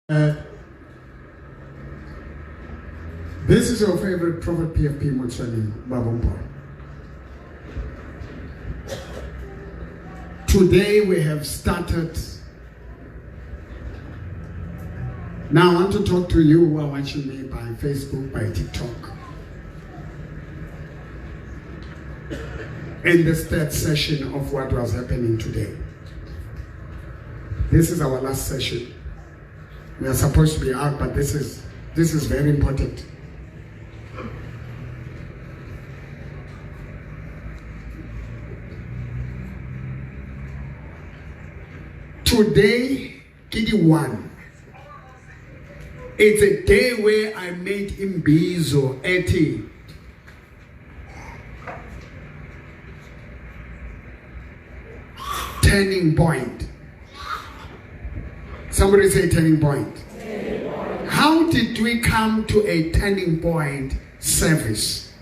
This is your favorite Prophet PFP Mochani Babompo. Today we have started. Now I want to talk to you who are watching me by Facebook, by TikTok. In this third session of what was happening today. This is our last session. We are supposed to be out, but this is very important. Today, Kidi 1. It's a day where I made Imbizo 80. Turning point. Somebody say turning point. How did we come to a turning point service?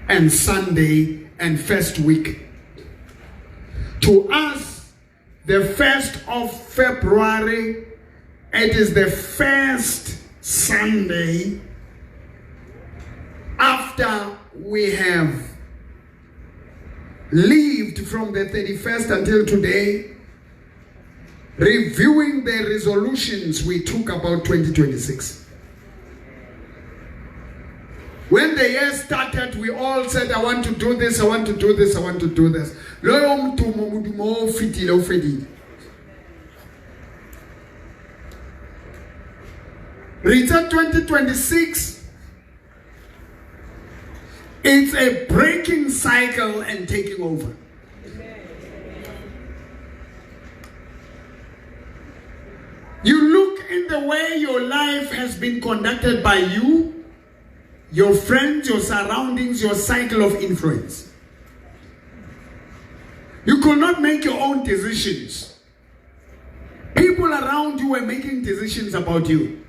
And Sunday and first week. To us, the 1st of February, it is the first Sunday after we have lived from the 31st until today, reviewing the resolutions we took about 2026. When the year started, we all said, I want to do this, I want to do this, I want to do this. Return 2026, it's a breaking cycle and taking over. You look in the way your life has been conducted by you, your friends, your surroundings, your cycle of influence. You could not make your own decisions. People around you were making decisions about you.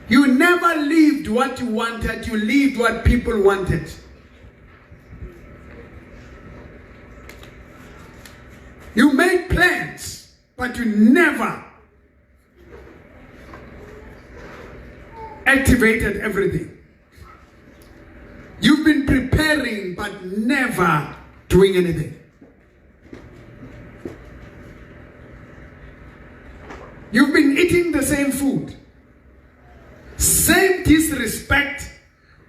You never lived what you wanted, you lived what people wanted. You made plans, but you never activated everything. You've been preparing, but never doing anything. You've been eating the same food. Same disrespect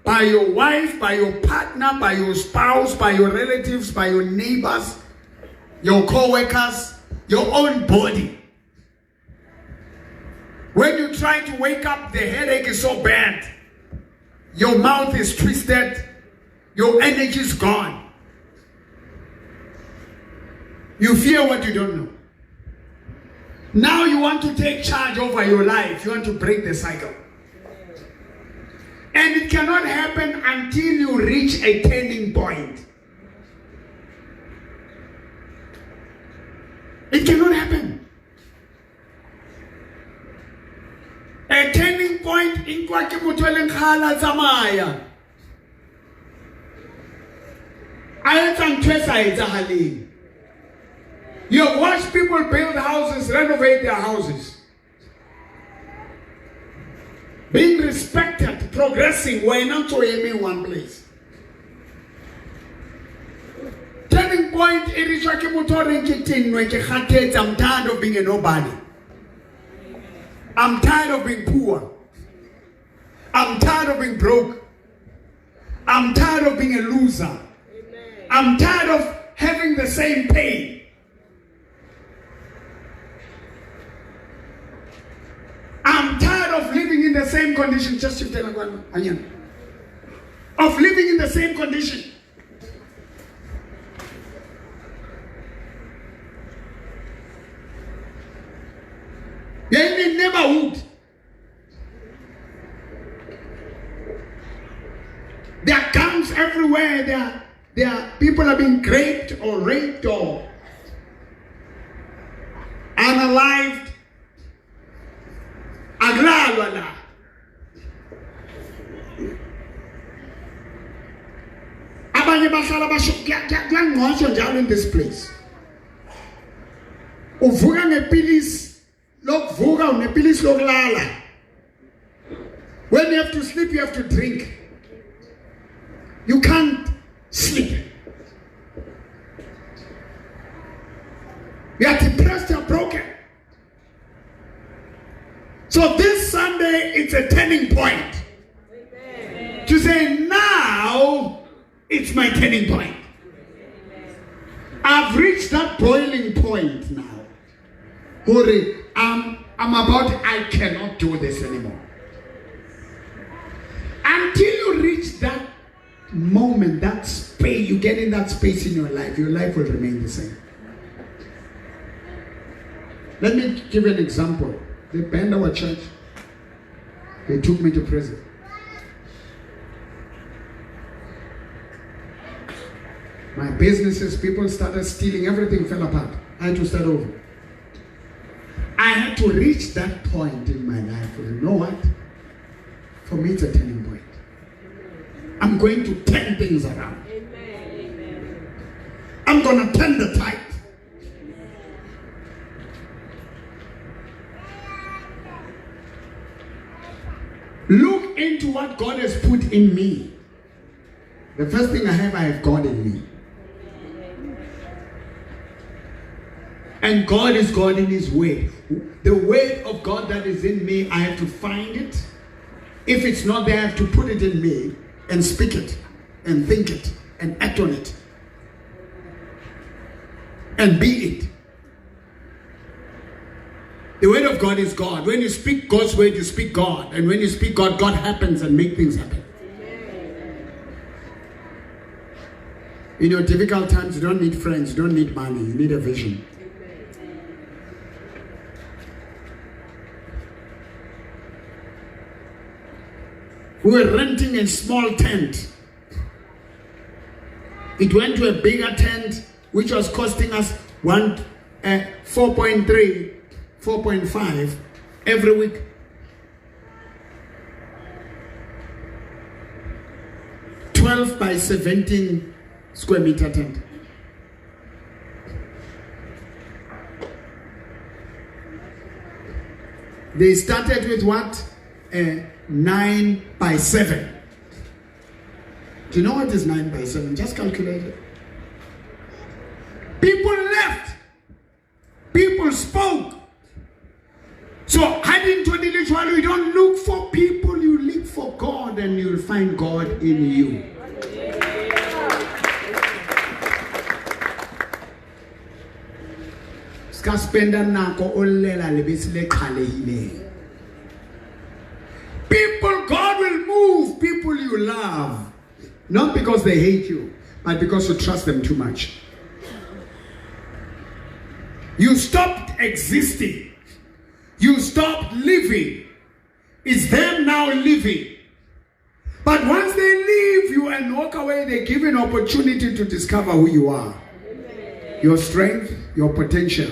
by your wife, by your partner, by your spouse, by your relatives, by your neighbors, your co-workers, your own body. When you try to wake up, the headache is so bad. Your mouth is twisted. Your energy is gone. You fear what you don't know. Now you want to take charge over your life. You want to break the cycle. And it cannot happen until you reach a turning point. It cannot happen. A turning point in Kwakimutwelen Khala Zamaya. You have watched people build houses, renovate their houses. Being respected, progressing, we're not aiming in one place. Turning point, I'm tired of being a nobody. I'm tired of being poor. I'm tired of being broke. I'm tired of being a loser. I'm tired of having the same pain. I'm tired of living in the same condition. Just of living in the same condition. You're in the neighborhood. There are gangs everywhere. There are people are being raped or raped or unalived. Aglalwala. Abanye bahlala basho kuyangqoshwa njalo in this place. Uvuka ngepilisi lokho When you have to sleep, you have to drink. You can't sleep. You are depressed, you are broken. So this Sunday, it's a turning point. Amen. To say, now, it's my turning point. I've reached that boiling point now. I cannot do this anymore. Until you reach that moment, that space, you get in that space in your life will remain the same. Let me give you an example. They banned our church. They took me to prison. My businesses, people started stealing, everything fell apart. I had to start over. I had to reach that point in my life. You know what? For me, it's a turning point. I'm going to turn things around. I'm going to turn the tide. Look into what God has put in me. The first thing I have God in me. And God is God in His word. The word of God that is in me, I have to find it. If it's not there, I have to put it in me and speak it and think it and act on it and be it. The word of God is God. When you speak God's word, you speak God. And when you speak God, God happens and make things happen. In your difficult times, you don't need friends, you don't need money, you need a vision. We were renting a small tent. It went to a bigger tent, which was costing us 4.3, 4.5 every week. $12 by 17 square meter tent. They started with what? 9 by 7. Do you know what is 9 by 7? Just calculate it. People left. People spoke. So, you don't look for people, you look for God, and you'll find God in you. People, God will move people you love. Not because they hate you, but because you trust them too much. You stopped existing. You stopped living. It's them now living. But once they leave you and walk away, they give you an opportunity to discover who you are. Your strength, your potential.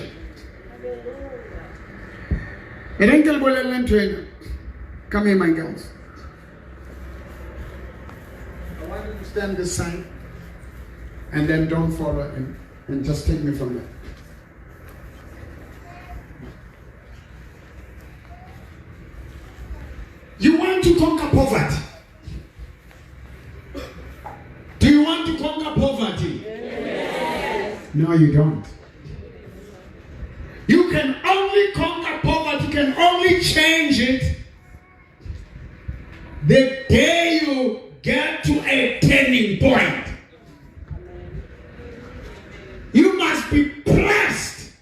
Come here, my girls. I want you to stand this side and then don't follow him and just take me from there. You want to conquer poverty? Do you want to conquer poverty? Yes. No, you don't. You can only conquer poverty, you can only change it the day you get to a turning point. You must be blessed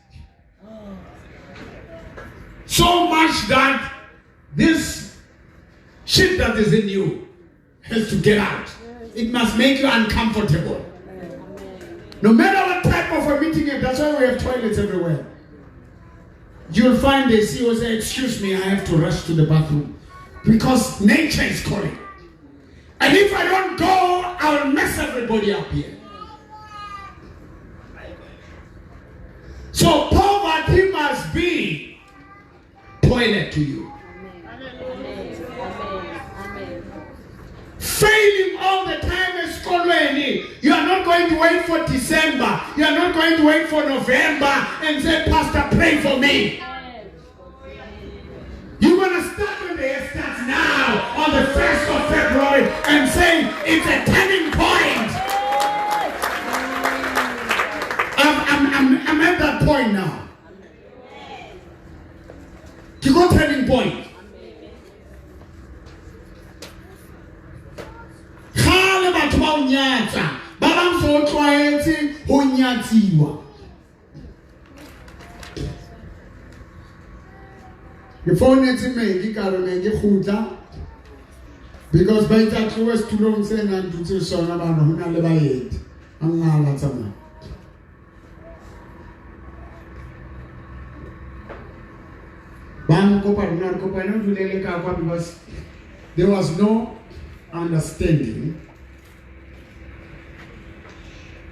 so much that this shit that is in you has to get out. It must make you uncomfortable. No matter what type of a meeting, that's why we have toilets everywhere. You'll find the CEO say, excuse me, I have to rush to the bathroom. Because nature is calling. And if I don't go, I will mess everybody up here. So poverty must be toilet to you. Failing all the time is calling. You are not going to wait for December. You are not going to wait for November and say, Pastor, pray for me. on the 1st of February and saying it's a turning point. I'm at that point now. You got turning point. Khale batho ba unyatsa ba bang so tlwaetse ho nyatsiwa. Ke founetse Maggie ka re ne ke khutla because ba itse tloa setulong se nang dutse sona bana ho na le baeti a ngala tsamaya. Because there was no understanding.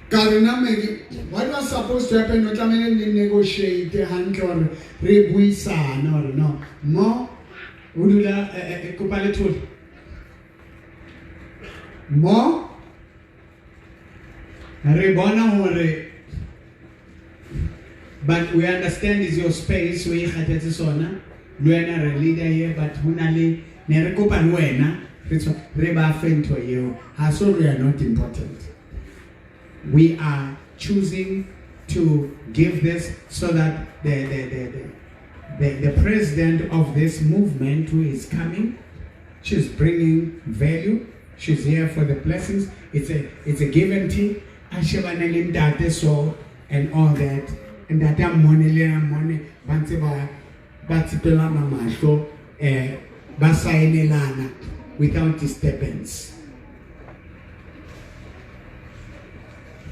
What was supposed to happen? Not negotiate, handle, rebuisana, or no. More, udula kopaletul. More, rebona hore. But we understand is your space. We have to sona. We are a leader here, but hunali nerekopan wena. Reba fento you. So we are not important. We are choosing to give this so that the president of this movement who is coming, she's bringing value. She's here for the blessings. It's a give and take. So and all that. And that money, without disturbance.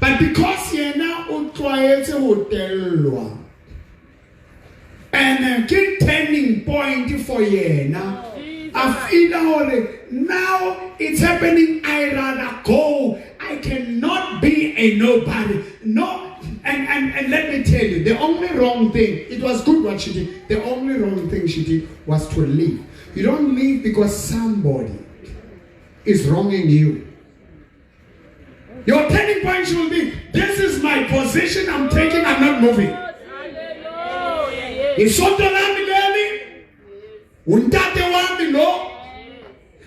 But because you're now hotel and a good turning point for you now, I feel now it's happening. I rather go. I cannot be a nobody. No. And let me tell you, the only wrong thing, it was good what she did. The only wrong thing she did was to leave. You don't leave because somebody is wronging you. Your turning point should be, this is my position, I'm taking, I'm not moving. Isoto lami leli, untate wami lo,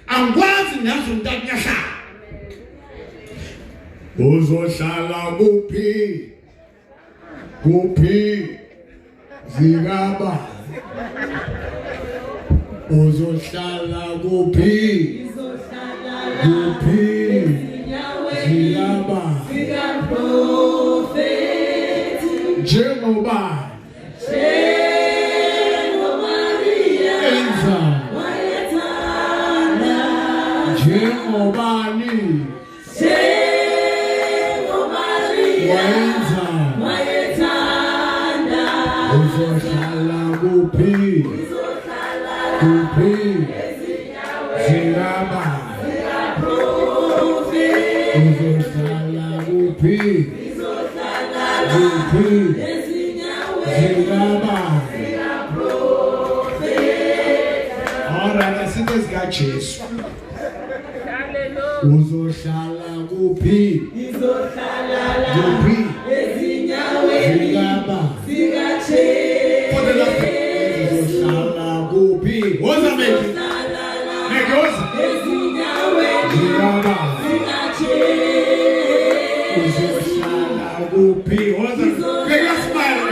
angwazi nazo untate nyasha. Uzohlala kuphi, kuphi, zigaba. Uzohlala kuphi, kuphi, zigaba. Jehovah. Enza. Jehovah ni. Waenza. Uzohlala kuphi, kuphi, zigaba. Uzohlala kuphi, kuphi, zigaba. All right, I see this guy Jesus. Uzohlala kuphi, kuphi, zigaba. For the last uzohlala kuphi. What's that making? Make yours. Zigaba. Uzohlala kuphi. What's that? Make us smile.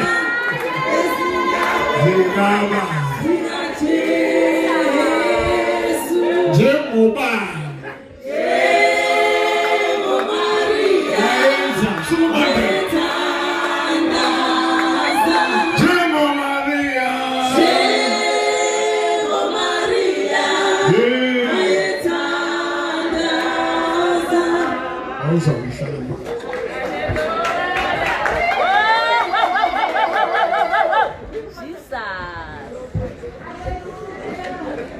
Zigaba. Jehovah.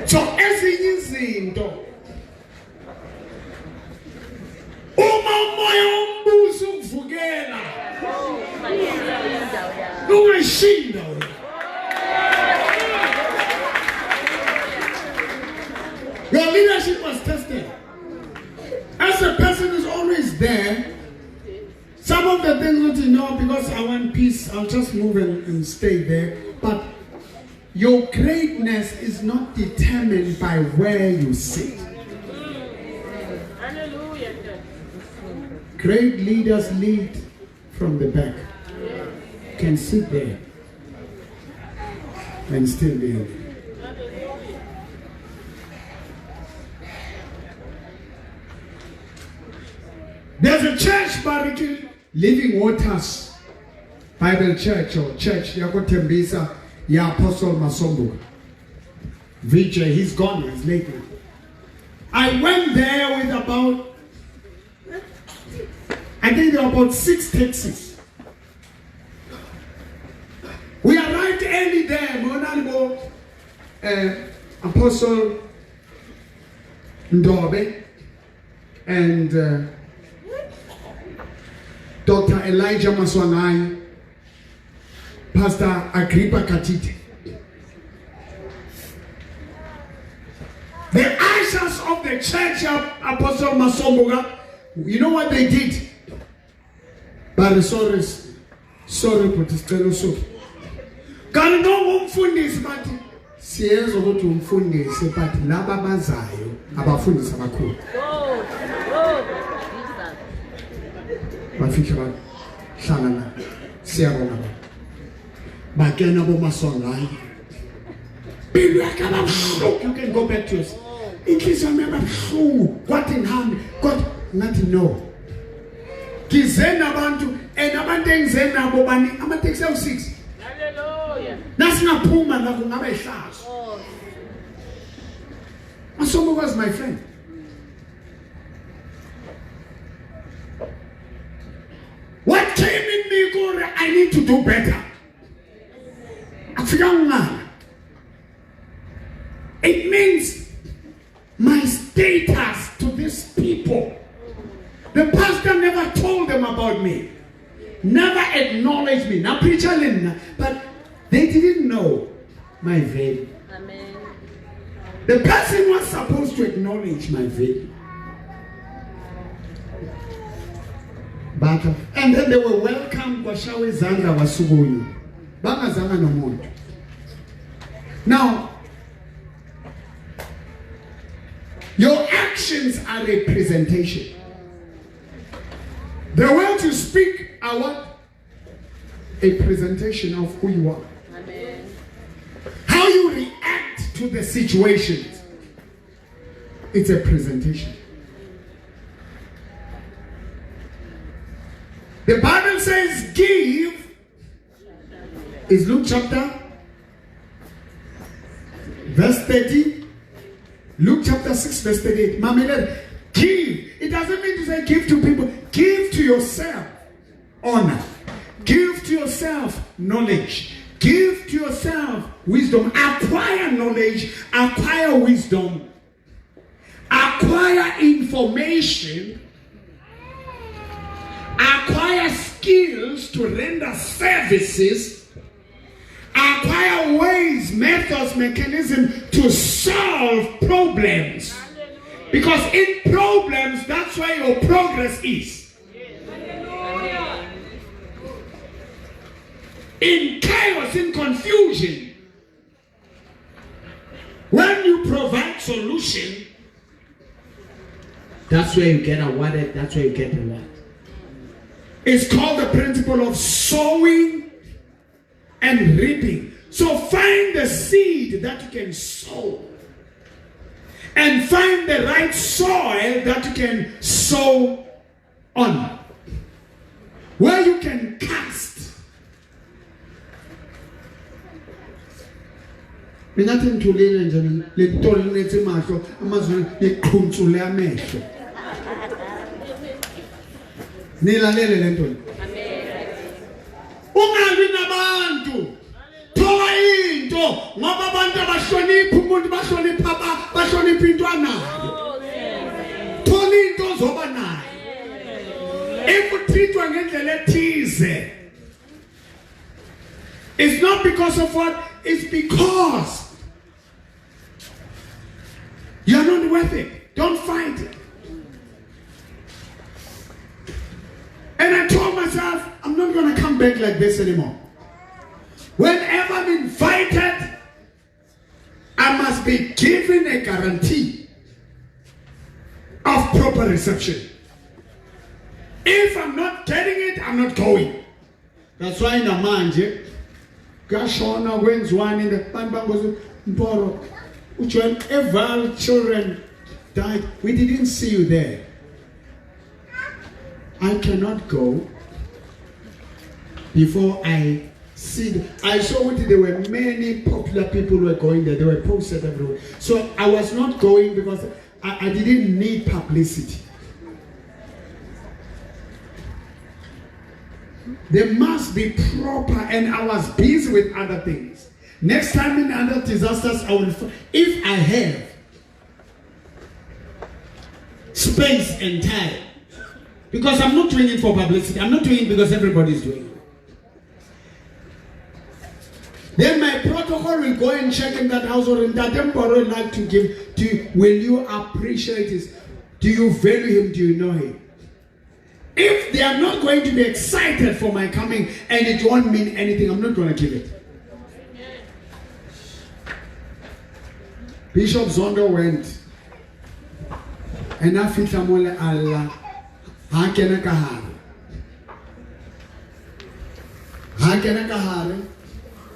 So ezinye izinto uma umoya wombuso ukuvukela ungashinda your leadership was tested. As a person who's always there, some of the things that you know, because I want peace, I'll just move and stay there. But Your greatness is not determined by where you sit. Great leaders lead from the back. Can sit there and still be okay. There's a church, Bariki, Living Waters Bible Church or Church Yakotembisa, Ya Apostle Masombo. Vijay, he's gone, he's late. I went there with about, I think there were about 6 taxis. We arrived early there, Monalibo, Apostle Ndobe, and Dr. Elijah Maswangai, Pastor Agrippa Katite. The ushers of the church of Apostle Masomboga, you know what they did? But sorry, but it's still so. Can no umfundisi bathi siyenza ukuthi umfundisi but laba abazayo abafundisi abakhulu. Bafika bahlala la siyabona bakena bomasongayi. You can go back to yourself. Inhliziyo yami yabuhlungu. What in hand? God, nothing no. Ngizena abantu and abantu engizena nabo bani amateksi awu6. Hallelujah. Nasingaphuma la kungaba ihlazo. Masombo was my friend. What came in me, God, I need to do better. It means my status to these people. The pastor never told them about me, never acknowledged me. Now, preacher, but they didn't know my value. Amen. The person was supposed to acknowledge my value. But, and then they were welcomed kwa shawe zanga wasubuyu. Banga zanga no muntu. Now, your actions are a presentation. The words you speak are what? A presentation of who you are. Amen. How you react to the situations. It's a presentation. The Bible says give is Luke chapter verse 30. Luke chapter 6 verse 38. Mamela, give. It doesn't mean to say give to people. Give to yourself honor. Give to yourself knowledge. Give to yourself wisdom. Acquire knowledge. Acquire wisdom. Acquire information. Acquire skills to render services. Acquire ways, methods, mechanisms to solve problems. Because in problems, that's where your progress is. In chaos, in confusion, when you provide solution, that's where you get awarded, that's where you get reward. It's called the principle of sowing and reaping. So find the seed that you can sow. And find the right soil that you can sow on. Where you can cast. Minathi ngithulile nje letoli nethi mahlo amazwi leqhuntsule amehlo. Nilalele lento. Amen. Ungabi nabantu. Thola into ngoba abantu abahlonipha umuntu bahlonipha into anayo. Thola into zoba nayo. Ekuthithwa ngendlela ethize. It's not because of what, it's because you're not worth it. Don't fight it. And I told myself, I'm not going to come back like this anymore. Whenever I'm invited must be given a guarantee of proper reception. If I'm not getting it, I'm not going. That's why namanje kashona kwenziwani in the bantu Mporo, whenever children died, we didn't see you there. I cannot go before I see. I saw it. There were many popular people who were going there. They were posted everywhere. So I was not going because I didn't need publicity. There must be proper, and I was busy with other things. Next time in other disasters, I will, if I have space and time, because I'm not doing it for publicity. I'm not doing it because everybody's doing it. Then my protocol will go and check in that house or in that temple would like to give. Will you appreciate this? Do you value him? Do you know him? If they are not going to be excited for my coming and it won't mean anything, I'm not going to give it. Bishop Zondo went and I feel someone Allah hakena kahare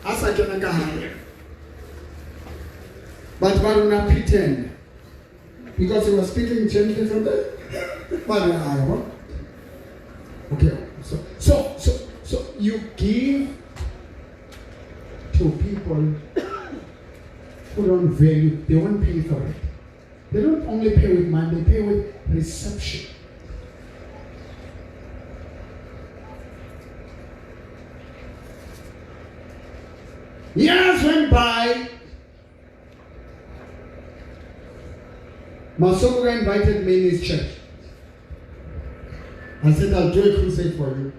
asa kena kahare, but Baruna pretend because he was speaking gently from the Baruna. Okay, so you give to people who don't value, they won't pay for it. They don't only pay with money, they pay with reception. Years went by. Masobuga invited me in his church. I said, I'll do a crusade for you.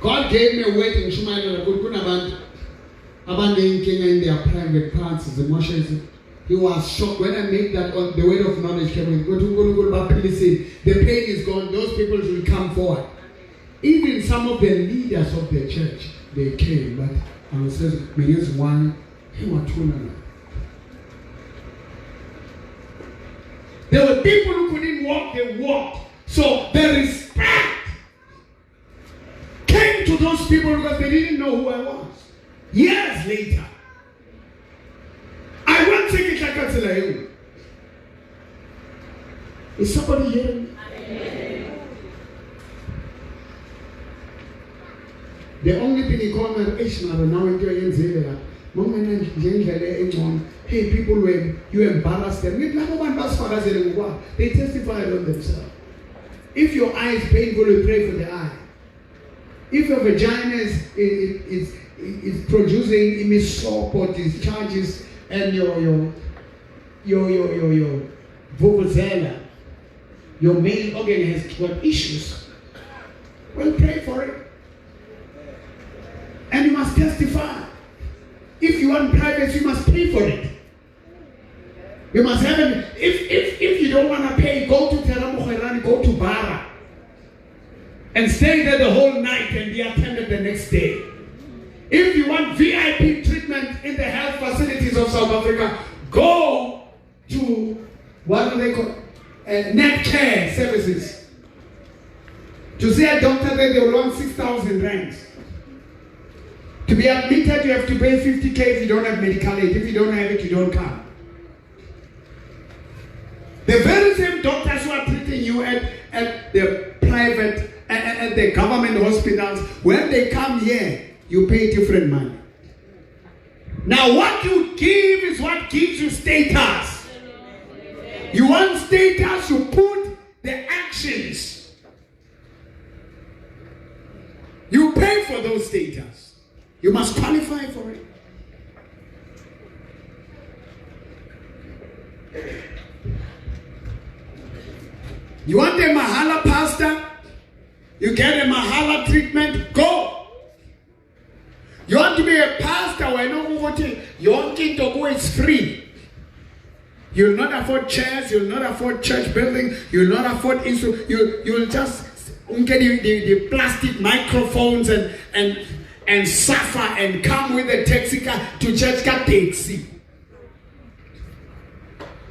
God gave me a word in Shumaila about in their private parts, his emotions. He was shocked when I made that on the word of knowledge came in. The pain is gone, those people should come forward. Even some of the leaders of the church, they came, but I was saying, use one. There were people who couldn't walk, they walked. So the respect came to those people because they didn't know who I was. Years later, I won't take it like a. Is somebody hearing me? The only thing he called me Ishmael now into a hey, people, when you embarrass them, they testified on themselves. If your eye is painful, you pray for the eye. If your vagina is producing immisop or discharges, and your vuvuzela, your male organ has got issues, well, pray for it. And you must testify. If you want privacy, you must pay for it. You must have it. If you don't want to pay, go to Teramuherani, go to Bara, and stay there the whole night and be attended the next day. If you want VIP treatment in the health facilities of South Africa, go to, what do they call net care services. To see a doctor there, they will want 6,000 rands. To be admitted, you have to pay 50K if you don't have medical aid. If you don't have it, you don't come. The very same doctors who are treating you at the private, at the government hospitals, when they come here, you pay different money. Now what you give is what gives you status. You want status, you put the actions. You pay for those status. You must qualify for it. You want a Mahala pastor? You get a Mahala treatment? Go. You want to be a pastor? Your Kintogo is free. You'll not afford chairs. You'll not afford church building. You'll not afford you'll just the plastic microphones and suffer and come with a taxi car to church car taxi.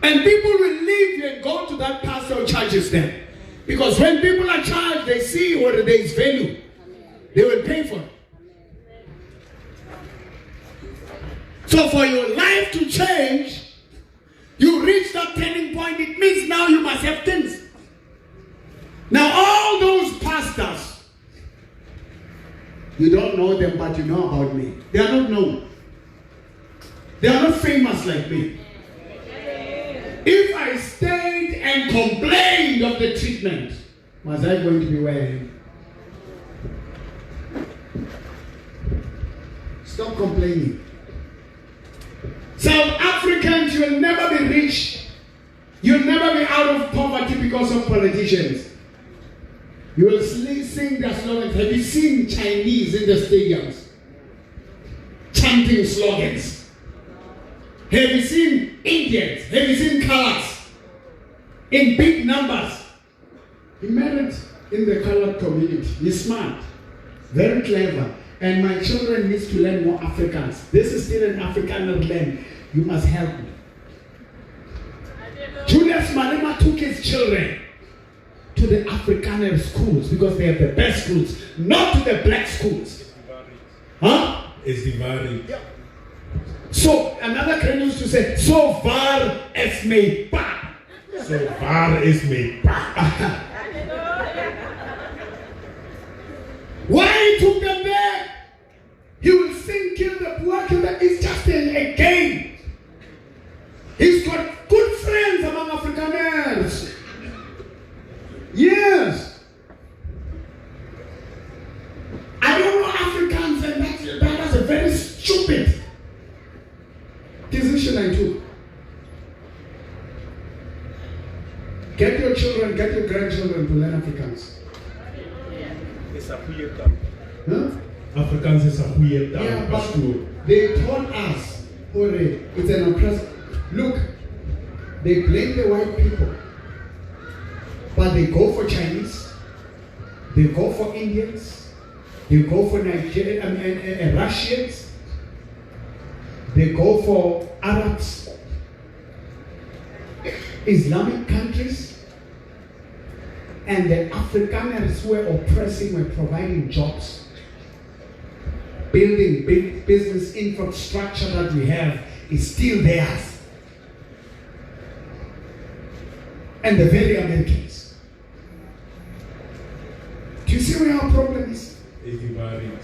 And people will leave and go to that pastor who charges them. Because when people are charged, they see what there is value. They will pay for it. So for your life to change, you reach that turning point. It means now you must have things. Now all those pastors, you don't know them, but you know about me. They are not known. They are not famous like me. If I stayed and complained of the treatment, was I going to be where I am? Stop complaining. South Africans, you will never be rich. You'll never be out of poverty because of politicians. You will sing their slogans. Have you seen Chinese in the stadiums chanting slogans? Have you seen Indians? Have you seen colors in big numbers? He married in the colored community. He's smart, very clever. And my children need to learn more Afrikaans. This is still an Afrikaner land. You must help me. Julius Malema took his children to the Afrikaner schools because they have the best schools, not to the black schools. Huh? It's the variant. Yeah. So another Christian used to say, so far as me pa. So far as me pa. Why he took them there? He will sing, kill the poor, kill the... It's just a game. He's got good friends among Afrikaners. Yes. I don't know Africans, and that was a very stupid decision I took. Get your children, get your grandchildren to learn Afrikaans. It's a weird time. Huh? Afrikaans is a weird time. Yeah, but they taught us, it's an oppressive. Look, they blame the white people, but they go for Chinese, they go for Indians, they go for Nigerian, Russians, they go for Arabs, Islamic countries, and the Afrikaners who were oppressing were providing jobs. Building big business infrastructure that we have is still theirs. And the very Americans. Do you see where our problem is? It's the variant.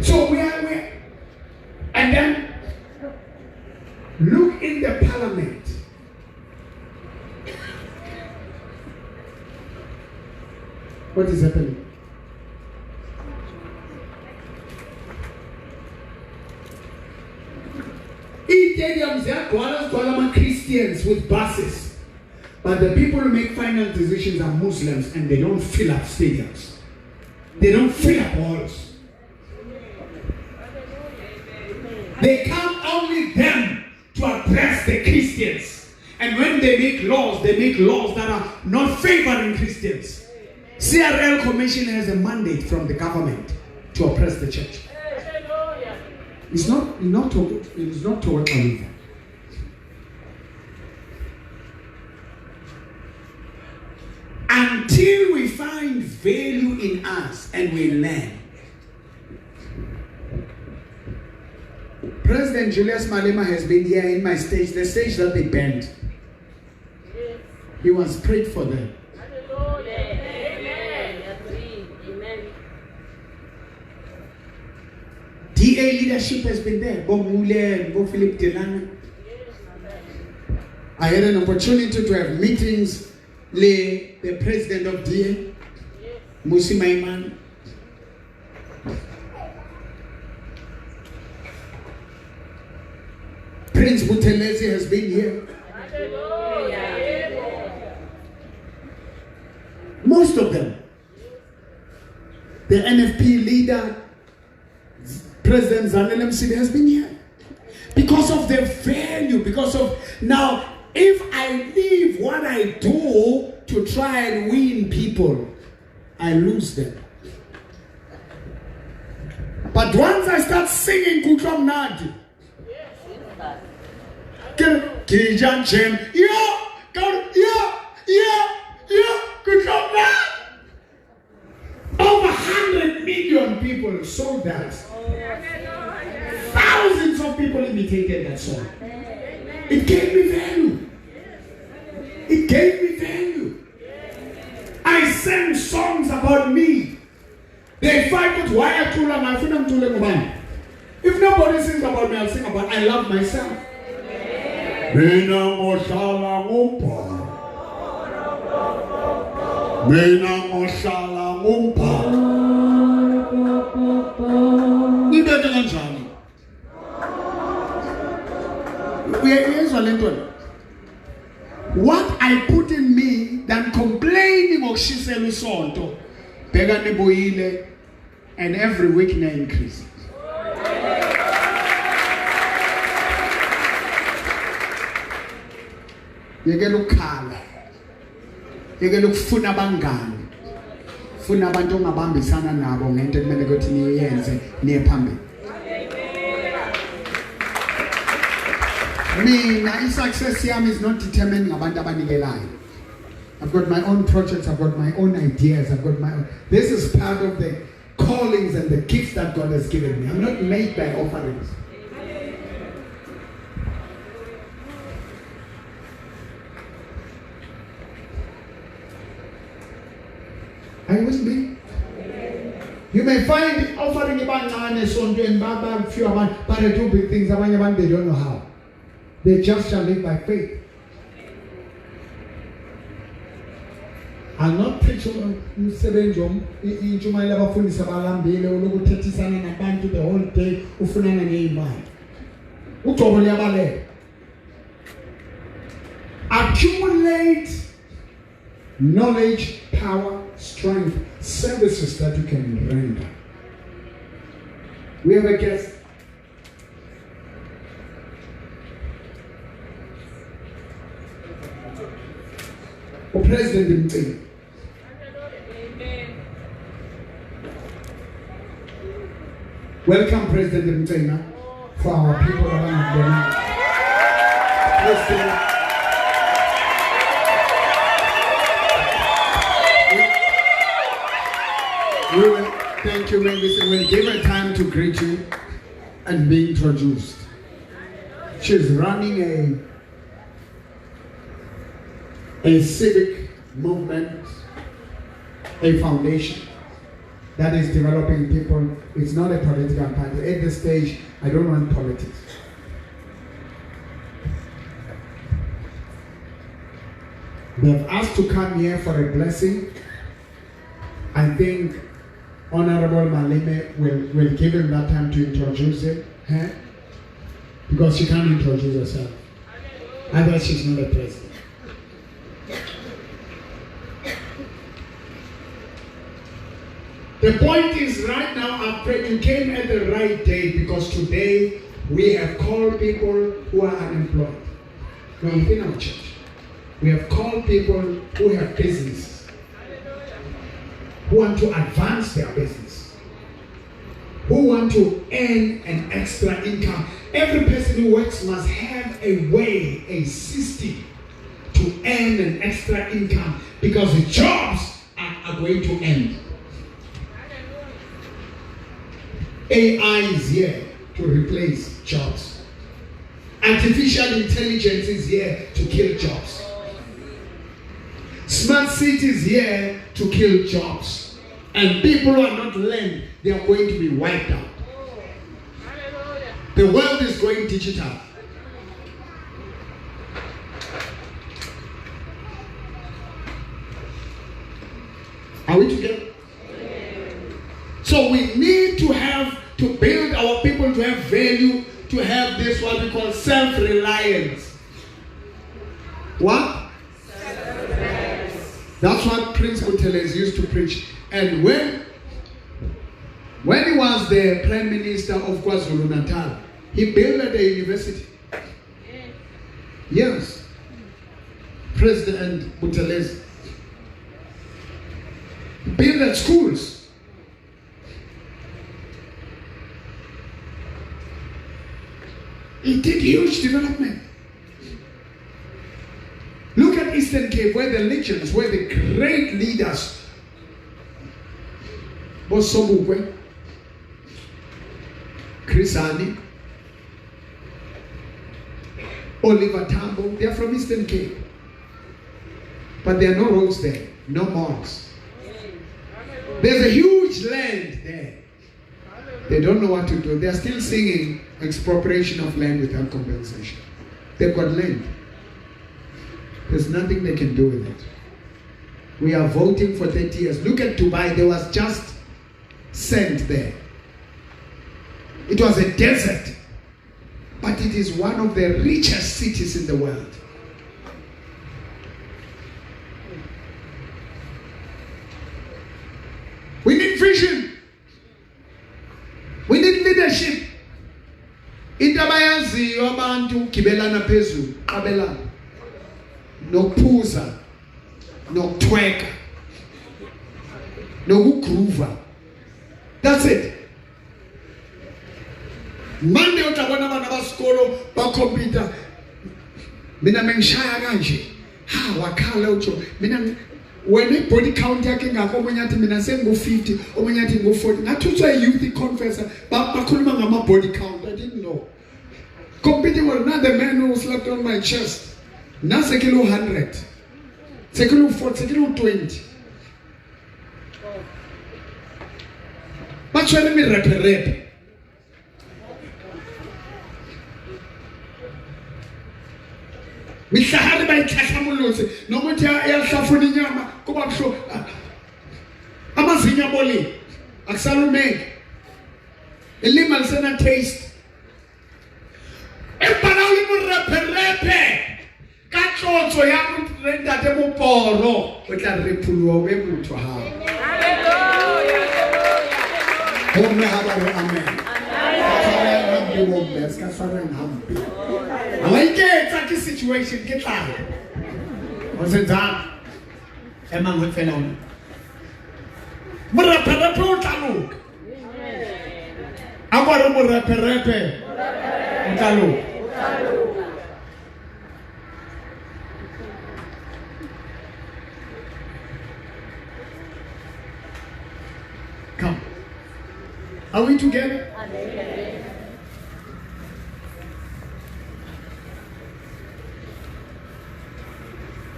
So we are, and then look in the parliament. What is happening? Stadiums, there are Christians with buses, but the people who make final decisions are Muslims, and they don't fill up stadiums. They don't fill up halls. They come only them to address the Christians, and when they make laws that are not favoring Christians. CRL Commission has a mandate from the government to oppress the church. It's not toward Oliver. Until we find value in us and we learn. President Julius Malema has been here in my stage, the stage that they banned. He was prayed for them. DA leadership has been there. Bo Mule, Bo Philip Delana. I had an opportunity to have meetings with the president of DA, Musi Maiman. Prince Buthelezi has been here. Most of them. The NFP leader, President Zanele Msibi, has been here. Because of their value, because of, now, if I leave what I do to try and win people, I lose them. But once I start singing Kutlom Nadi, Kijan Chem, Kutlom Nadi. Over 100 million people sold that. Thousands of people imitated that song. It gave me value. It gave me value. I sang songs about me. They fight with why I told my freedom to live. If nobody sings about me, I'll sing about I love myself. Mina moshala mumpa. Mina moshala mumpa. Nibeke kanjani? Uyezwa lento. What I put in me than complaining of shisela isonto. Bega niboyile and every week na increase. Yekela ukukhala. Yekela ukufuna abangani. Funa abantu ongabambisana nabo ngento ekumele ukuthi niyenze niye phambili. Mina success yami is not determined ngabantu abanikelayo. I've got my own projects, I've got my own ideas, I've got my own. This is part of the callings and the gifts that God has given me. I'm not made by offerings. Are you with me? You may find offering abancane esontweni baba few abantu, but they do big things. Abanye abantu they don't know how. They just shall live by faith. I'll not preach umsebenzi intshumayelo abafundisi abalambile olokuthethisana nabantu the whole day ufunana ngeimali. Ujobo liyabalela. Accumulate knowledge, power, strength, services that you can render. We have a guest. President Mtini. Welcome, President Mtini, for our people around the world. President. We will, thank you, Mendes. We'll give her time to greet you and be introduced. She's running a civic movement, a foundation that is developing people. It's not a political party. At this stage, I don't want politics. They've asked to come here for a blessing. I think Honorable Malime will give him that time to introduce it, because she can't introduce herself. Otherwise, she's not a president. The point is, right now, you came at the right day, because today we have called people who are unemployed. Now, within our church, we have called people who have businesses, who want to advance their business, who want to earn an extra income. Every person who works must have a way, a system to earn an extra income, because the jobs are going to end. AI is here to replace jobs. Artificial intelligence is here to kill jobs. Smart cities here to kill jobs. And people who are not learned, they are going to be wiped out. The world is going digital. Are we together? So we need to build our people to have value, to have this what we call self-reliance. What? Self-reliance. That's what Prince Buthelezi used to preach. And when he was the Prime Minister of KwaZulu-Natal, he built a university. Yes. President Buthelezi. built schools. It did huge development. Look at Eastern Cape, where the legends, where the great leaders, Bosobukwe, Chris Hani, Oliver Tambo, they are from Eastern Cape. But there are no roads there, no malls. There's a huge land there. They don't know what to do. They are still singing expropriation of land without compensation. They've got land. There's nothing they can do with it. We are voting for 30 years. Look at Dubai. There was just sand there. It was a desert. But it is one of the richest cities in the world. We need vision. We need leadership. Itabayaziyo abantu gibelana phezulu, qabelana. Nokuphuza, nokuthweka, nokugroova. That's it. Mande utabona abana basikolo bakhompyutha. Mina mengishaya kanje. Ha wakhala utsho. Mina when body count yakhe ngakho omunye athi mina sengu50, omunye athi ngu40. Ngathi utsho youth conference bakhuluma ngama body count. I didn't know. Competing with another man who slept on my chest. Now sekilo 100. Sekilo 40, sekilo 20. Bachwele mi repe. Mihlahari bayihlahlamuluse nokuthi yahlafuna inyama kuba kusho amazinya boli akusalumeki ilima lisena taste ebana ulimurepe katlotso ya ntate moporo o tla repulwa be motho ha homme ha ba re amen I get situation get out. Was it that? Emma would fell on. But a perapro. I got a repe. Come. Are we together?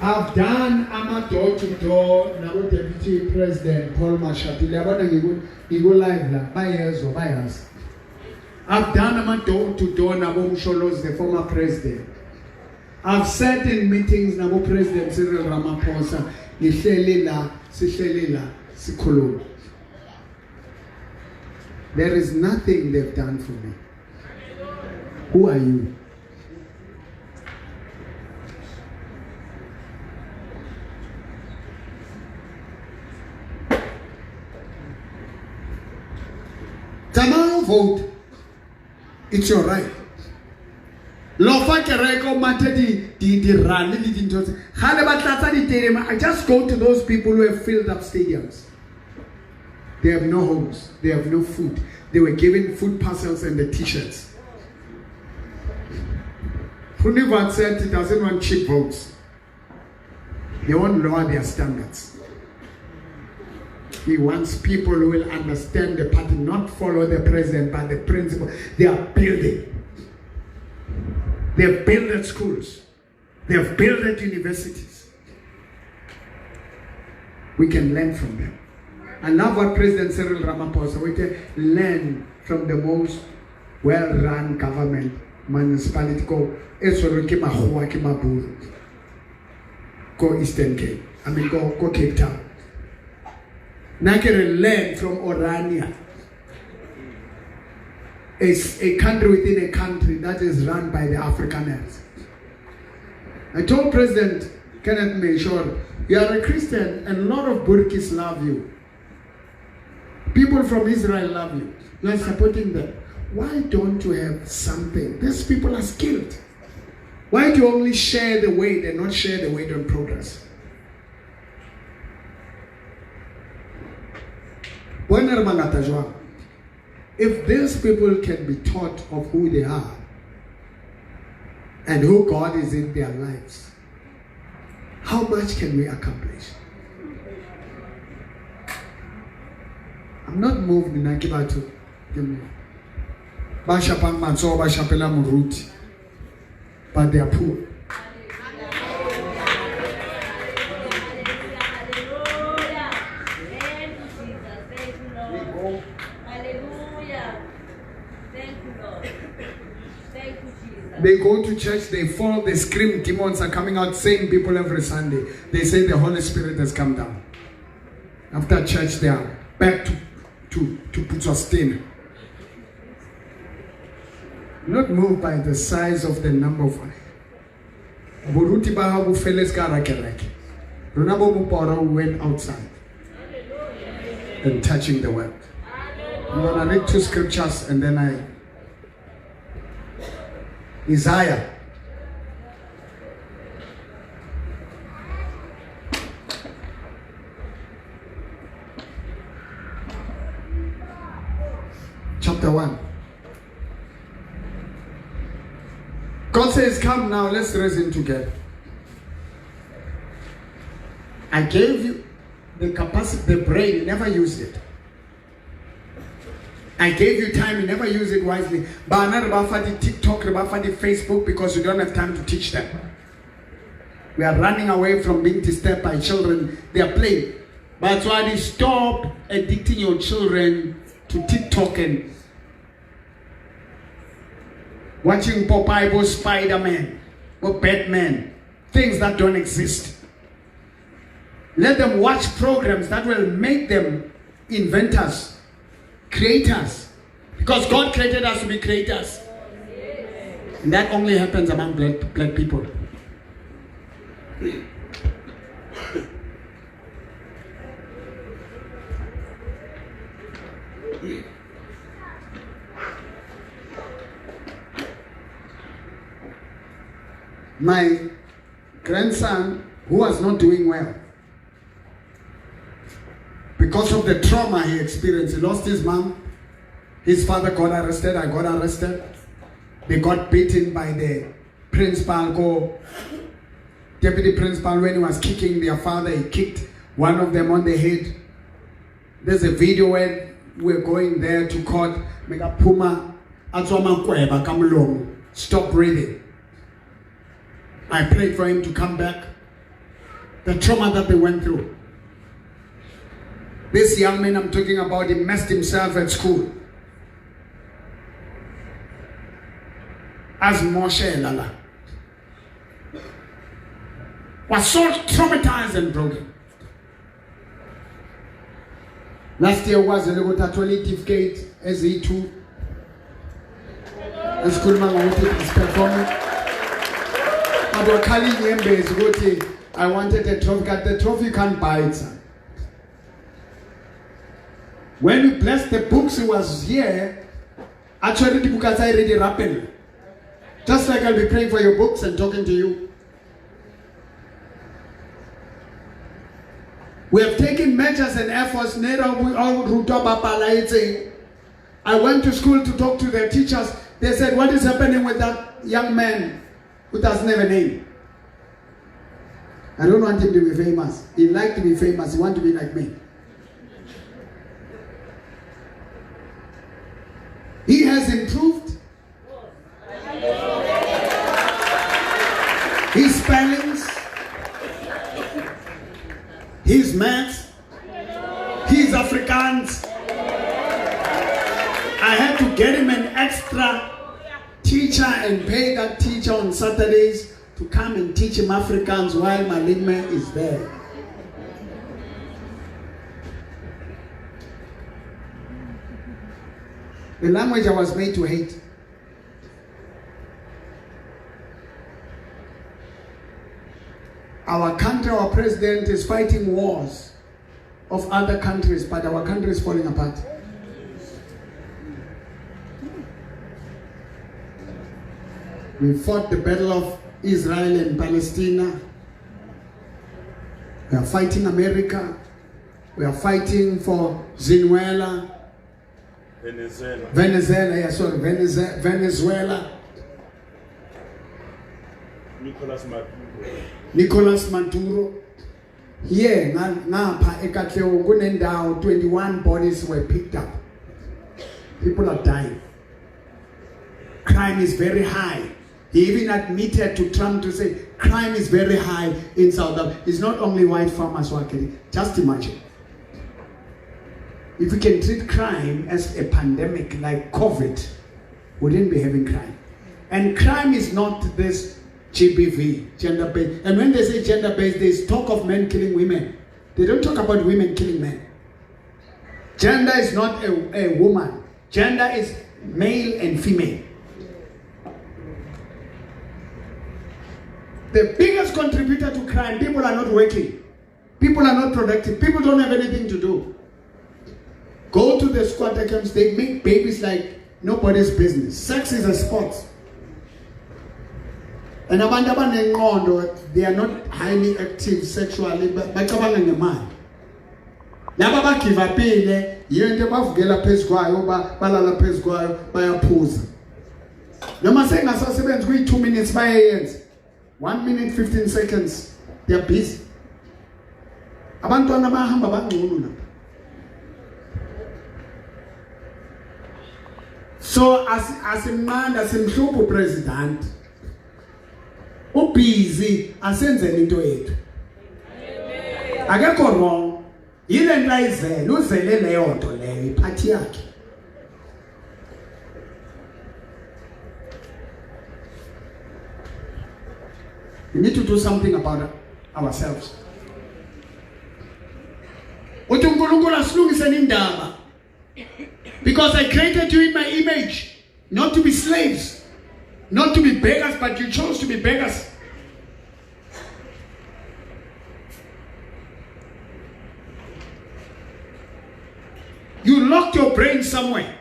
I've done a door-to-door now Deputy President Paul Mashatile. I want to go live by years or by us. I've done a door-to-door now Sholos, the former president. I've sat in meetings now President Cyril Ramaphosa. There is nothing they've done for me. Who are you? Tomorrow vote. It's your right. I just go to those people who have filled up stadiums. They have no homes. They have no food. They were given food parcels and the t-shirts. Hunivat said he doesn't want cheap votes. They won't lower their standards. He wants people who will understand the party, not follow the president, but the principle. They are building. They have built schools. They have built universities. We can learn from them. I love what President Cyril Ramaphosa, we can learn from the most well-run government, municipality, go Eastern Cape. Go Cape Town. Now can learn from Orania. It's a country within a country that is run by the Afrikaners. I told President Kenneth Mayshore, you are a Christian and a lot of Burkis love you. People from Israel love you. You are supporting them. Why don't you have something? These people are skilled. Why do you only share the weight and not share the weight on progress? If these people can be taught of who they are and who God is in their lives, how much can we accomplish? I'm not moved in Akibatu. Bashapang Matso, Bashapela Muruti, but they are poor. They go to church, they fall, they scream, demons are coming out, same people every Sunday. They say the Holy Spirit has come down. After church, they are back to Putzostin. Not moved by the size of the number of Buruti Bahabu Feles Karakerek. Runabo Mupara went outside and touching the word. I'm going to read 2 scriptures and then Isaiah. Chapter 1. God says, come now, let's reason together. I gave you the capacity, the brain, you never used it. I gave you time, you never use it wisely. But not about the TikTok, about the Facebook, because you don't have time to teach them. We are running away from being disturbed by children. They are playing. But why they stop addicting your children to TikTok and watching Popeye, Spider-Man, or Batman, things that don't exist. Let them watch programs that will make them inventors, creators, because God created us to be creators. And that only happens among black people. My grandson, who was not doing well, because of the trauma he experienced, he lost his mom, his father got arrested, I got arrested, they got beaten by the principal, deputy principal. When he was kicking their father, he kicked one of them on the head. There's a video where we're going there to court, Mega Puma, stop breathing. I prayed for him to come back. The trauma that they went through. This young man I'm talking about, he messed himself at school. As Moshe Lala. Was so traumatized and broken. Last year was a little certificate as E2. And school man wanted his performance. I wanted a trophy. The trophy can't buy it, son. When we blessed the books, he was here. Actually, the book has already happened. Just like I'll be praying for your books and talking to you. We have taken measures and efforts. I went to school to talk to their teachers. They said, what is happening with that young man who doesn't have a name? I don't want him to be famous. He likes to be famous. He wants to be like me. He has improved his spellings, his maths, his Afrikaans. I had to get him an extra teacher and pay that teacher on Saturdays to come and teach him Afrikaans while Malime is there. The language I was made to hate. Our country, our president is fighting wars of other countries, but our country is falling apart. We fought the battle of Israel and Palestine. We are fighting America. We are fighting for Venezuela. Nicolas Maduro. Here, ngapha eKatlehong kunendawo 21 bodies were picked up. People are dying. Crime is very high. He even admitted to Trump to say crime is very high in South Africa. It's not only white farmers who are killing. Just imagine. If we can treat crime as a pandemic like COVID, we wouldn't be having crime. And crime is not this GBV, gender-based. And when they say gender-based, there's talk of men killing women. They don't talk about women killing men. Gender is not a woman. Gender is male and female. The biggest contributor to crime, people are not working. People are not productive. People don't have anything to do. Go to the squatter camps, they make babies like nobody's business. Sex is a sport. And they are not highly active sexually, but bacabanga ngemali. Laba ba give up ile, yento bavukela phezu kwayo, balala phezu kwayo, bayaphuza. Noma sengasasebenzi kuyi 2 minutes bayayenza. 1 minute 15 seconds, they are busy. Abantwana bahamba bangcono lapha. So asimnqanda simhlupho president. Ubusy asenzele into yethu. Akekho wrong. Yile nto ayizele, uzele leyo nto leyo iphathi yakhe. We need to do something about ourselves. Uthi uNkulunkulu asilungiseni indaba. Because I created you in my image, not to be slaves, not to be beggars, but you chose to be beggars. You locked your brain somewhere.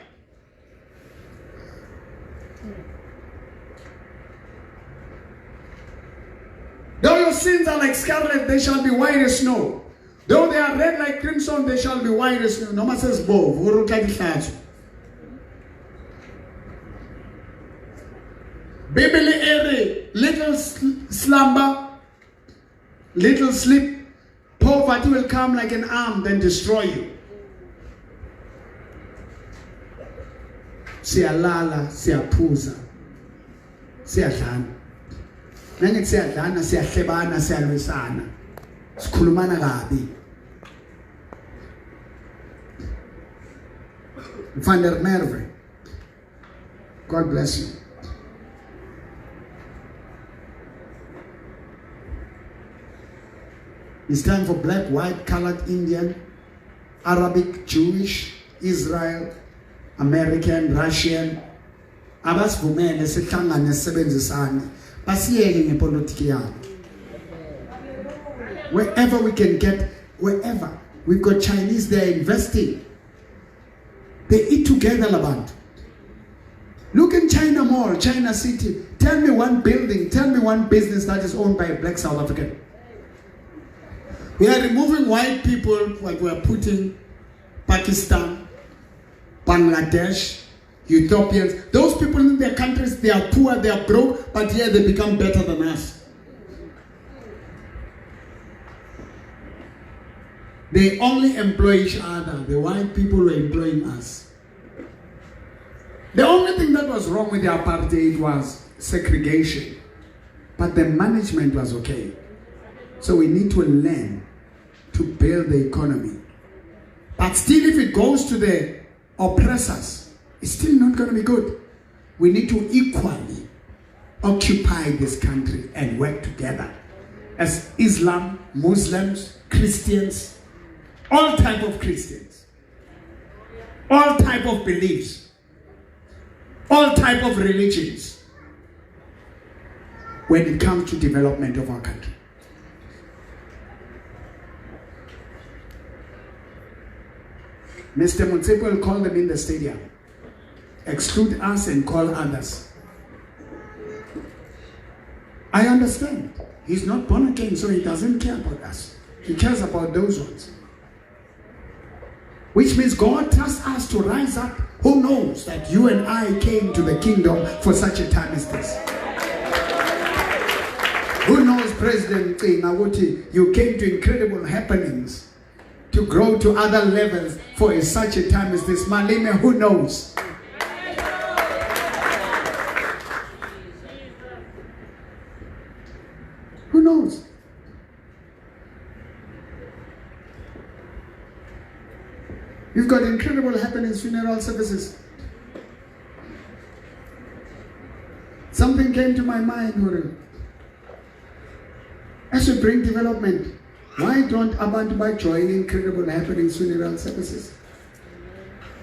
Though your sins are like scarlet, they shall be white as snow. Though they are red like crimson, they shall be white as snow. Noma says both. Bibele ere, little slumber, little sleep, poverty will come like an arm, then destroy you. Siyalala, siyaphuza, siyadlana. Nange siyadlana, siyahlebana, siyalwisana. Sikhulumana kabi. Van der Merwe. God bless you. It's time for black, white, colored, Indian, Arabic, Jewish, Israel, American, Russian. Abasivumele sihlangane sisebenzisane. Basiyeke ngepolitiki yabo. Wherever we can get, wherever. We've got Chinese, they're investing. They eat together, Labantu. Look in China Mall, China City. Tell me one building, tell me one business that is owned by a black South African. We are removing white people, like we are putting Pakistan, Bangladesh, Ethiopians. Those people in their countries, they are poor, they are broke, but here they become better than us. They only employ each other. The white people were employing us. The only thing that was wrong with the apartheid was segregation. But the management was okay. So we need to learn to build the economy. But still, if it goes to the oppressors, it's still not going to be good. We need to equally occupy this country and work together as Islam, Muslims, Christians, all type of Christians, all type of beliefs, all type of religions when it comes to development of our country. Mr. Motsepe will call them in the stadium. Exclude us and call others. I understand. He's not born again, so he doesn't care about us. He cares about those ones. Which means God trusts us to rise up. Who knows that you and I came to the kingdom for such a time as this? Who knows, President Nawuti, you came to incredible happenings to grow to other levels for such a time as this. Malime, who knows? Who knows? You've got incredible happenings, funeral services. Something came to my mind, Huru. As we bring development, why don't Abantu join incredible happenings, funeral services?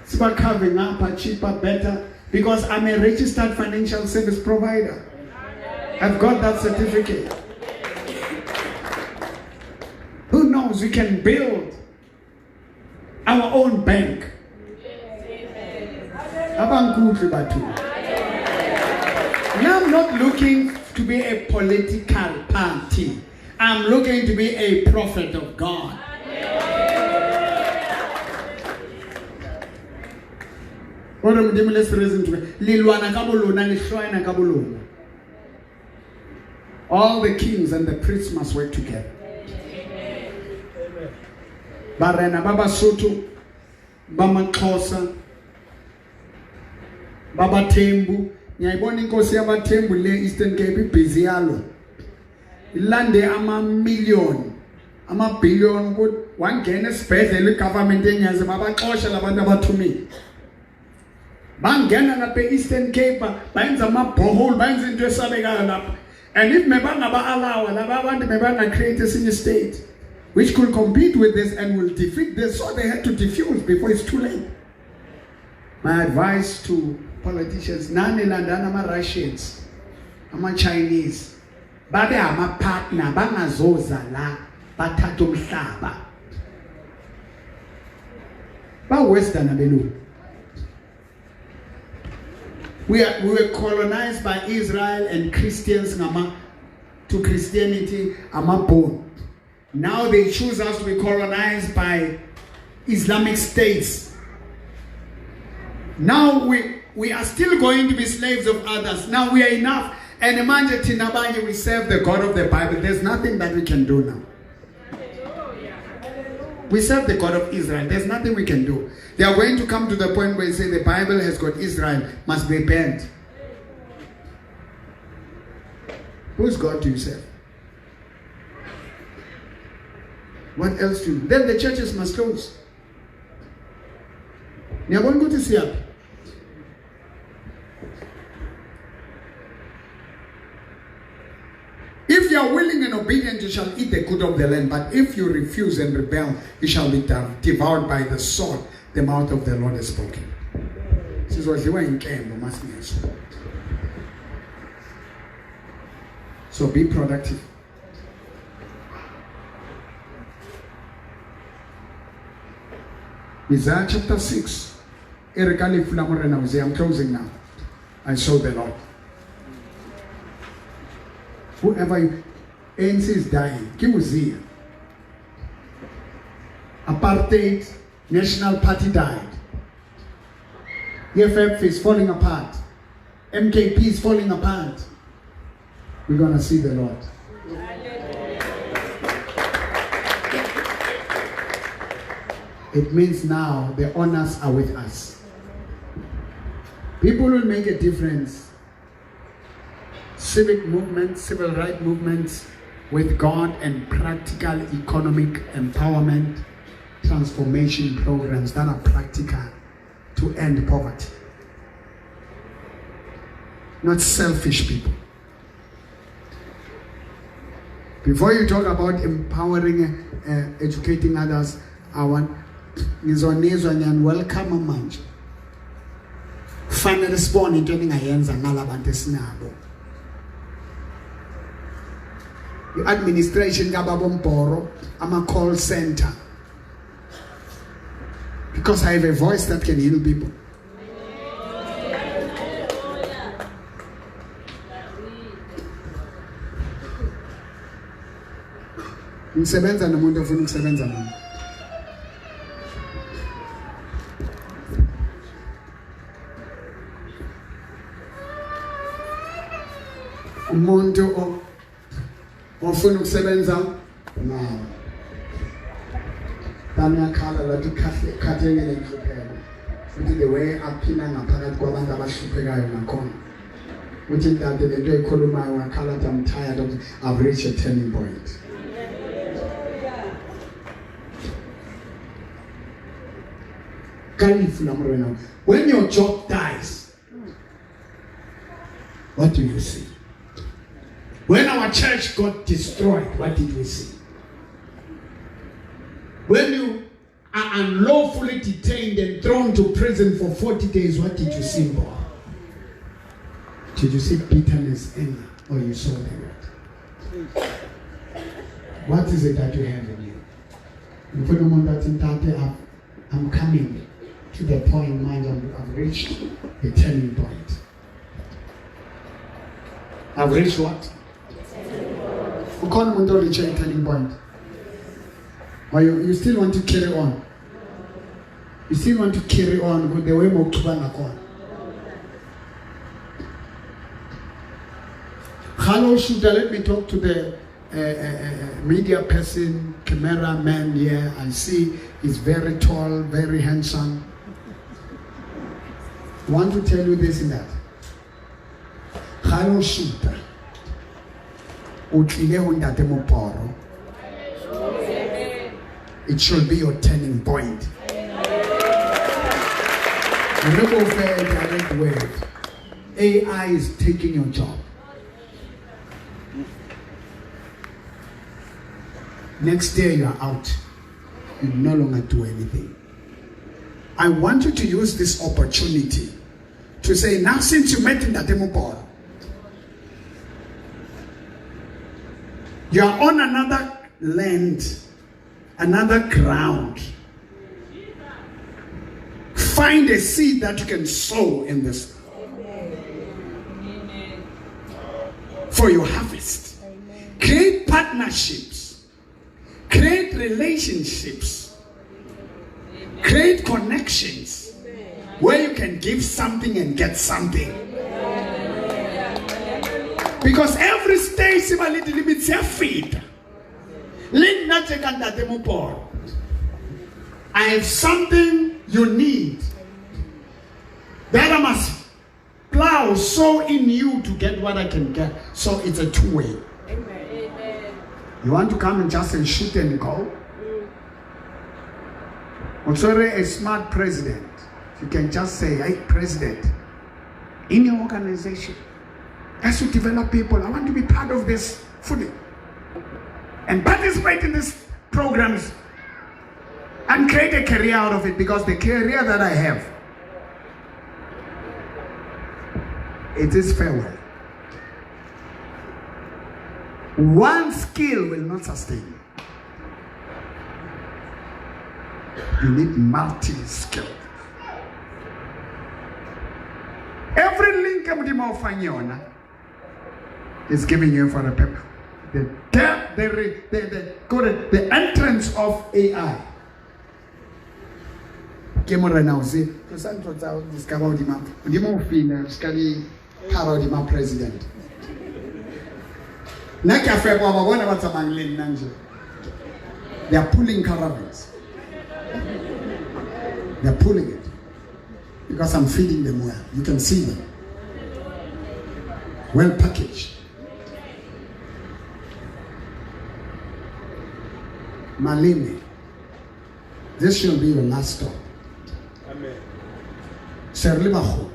It's about carving up, cheaper, better, because I'm a registered financial service provider. I've got that certificate. Who knows, we can build our own bank. I'm not looking to be a political party. I'm looking to be a prophet of God. All the kings and the priests must work together. Barena Baba Soto, Baba Xhosa, Baba Tembu, ngiyayibona inkosi yabaThembu le Eastern Cape busy yalo. Ilande ama-million, ama-billion ukuthi wangena esibhedlela igovernment enyaze babaxosha labantu abathumile. Bangena lapha e-Eastern Cape, bayenza ama-borehole, bayenza into esabekayo lapha. And if mebangaba allow laba abantu mebanga create esinye state which could compete with this and will defeat this, so they had to diffuse before it's too late. My advice to politicians, nani landana ama-Russians, ama-Chinese, babe ama-partner, bangazoza la, bathatha umhlaba. Ba-Western abelungu. We were colonized by Israel and Christians to Christianity, born. Now they choose us to be colonized by Islamic states. Now we are still going to be slaves of others. Now we are enough. And imagine Tinabanye, we serve the God of the Bible. There's nothing that we can do now. We serve the God of Israel. There's nothing we can do. They are going to come to the point where they say the Bible has got Israel, must be banned. Whose God do you serve? What else do you do? Then the churches must close. If you are willing and obedient, you shall eat the good of the land. But if you refuse and rebel, you shall be devoured by the sword. The mouth of the Lord has spoken. So be productive. Isaiah chapter 6. I'm closing now. I saw the Lord. Whoever ANC is dying, Kimuzia. Apartheid, National Party died. EFF is falling apart. MKP is falling apart. We're going to see the Lord. It means now the honors are with us. People will make a difference. Civic movements, civil rights movements with God, and practical economic empowerment transformation programs that are practical to end poverty. Not selfish people. Before you talk about empowering, educating others, I want and welcome manje. Fanele sibone into eningayenza ngalabantu esinabo. Administration kaBabomboro, I'm a call center. Because I have a voice that can heal people. Ngisebenza nomuntu ofuna ukusebenza nami. umuntu ofuna ukusebenza nawo bayakhala lathi khathengele inhlupheko futhi the way aphila ngaphakathi kwabantu abahluphekayo nakhona uthi ntate lento ekhulumayo wakhala athi I'm tired of I've reached a turning point. When your job dies, what do you see? When our church got destroyed, what did we see? When you are unlawfully detained and thrown to prison for 40 days, what did you see, boy? Did you see bitterness, anger, or you saw the word? What is it that you have in you? I'm coming to the point, mind, I've reached a turning point. I've reached what? You can't reach a turning point. Or you still want to carry on? You still want to carry on with the way Mokubana. Hello, shooter, let me talk to the media person, cameraman here. I see he's very tall, very handsome. I want to tell you this and that. Hello, shooter. It should be your turning point. Remember, direct word. AI is taking your job. Next day you are out. You no longer do anything. I want you to use this opportunity to say, now since you met in the demo board, you are on another land, another ground. Find a seed that you can sow in this for your harvest. Create partnerships. Create relationships. Create connections where you can give something and get something. Because every stage it's a feed. I have something you need that I must plow so in you to get what I can get. So it's a two-way. You want to come and just shoot and go? Sorry, a smart president. You can just say, hey, president, in your organization, as you develop people, I want to be part of this fully and participate in these programs and create a career out of it, because the career that I have, it is farewell. One skill will not sustain you. You need multi-skill. Every link is giving you for a purpose. The entrance of AI. President. They are pulling caravans. They are pulling it because I'm feeding them well. You can see them. Well packaged. Malini, this shall be your last stop. Amen. Serlibaho.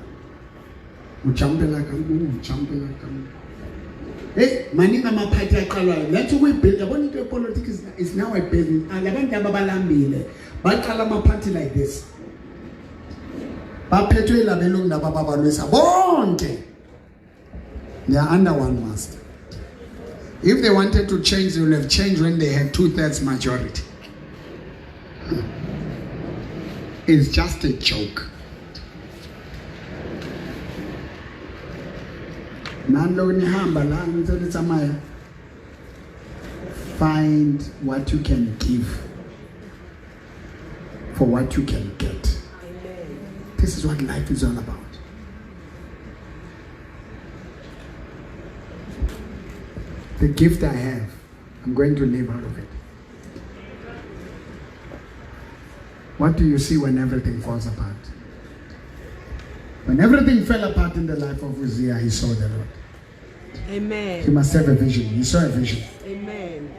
Hey, manina maphathi aqalayo. Let's we build. Yabona into politics is now a business. Alabantu ababalambile baqala amaphathi like this. Baphethwe labelungu nababalwisa bonke. They are under one master. If they wanted to change, they would have changed when they had 2/3 majority. It's just a joke. Find what you can give for what you can get. This is what life is all about. The gift I have, I'm going to live out of it. What do you see when everything falls apart? When everything fell apart in the life of Uzziah, he saw the Lord. Amen. He must have a vision. He saw a vision. Amen.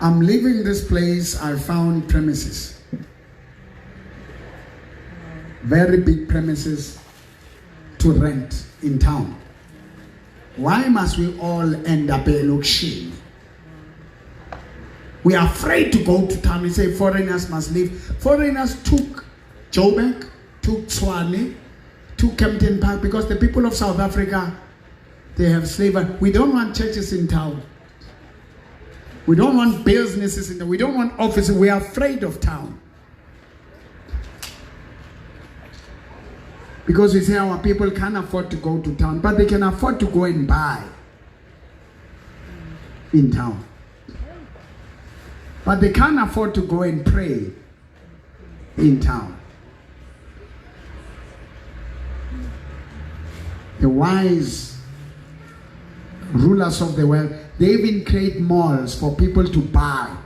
I'm leaving this place. I found premises. Very big premises to rent in town. Why must we all end up a luxury? We are afraid to go to town. We say foreigners must leave. Foreigners took Joburg, took Tshwane, took Kempton Park because the people of South Africa, they have slavery. We don't want churches in town. We don't want businesses in town. We don't want offices. We are afraid of town. Because we say our people can't afford to go to town, but they can afford to go and buy in town. But they can't afford to go and pray in town. The wise rulers of the world, they even create malls for people to buy.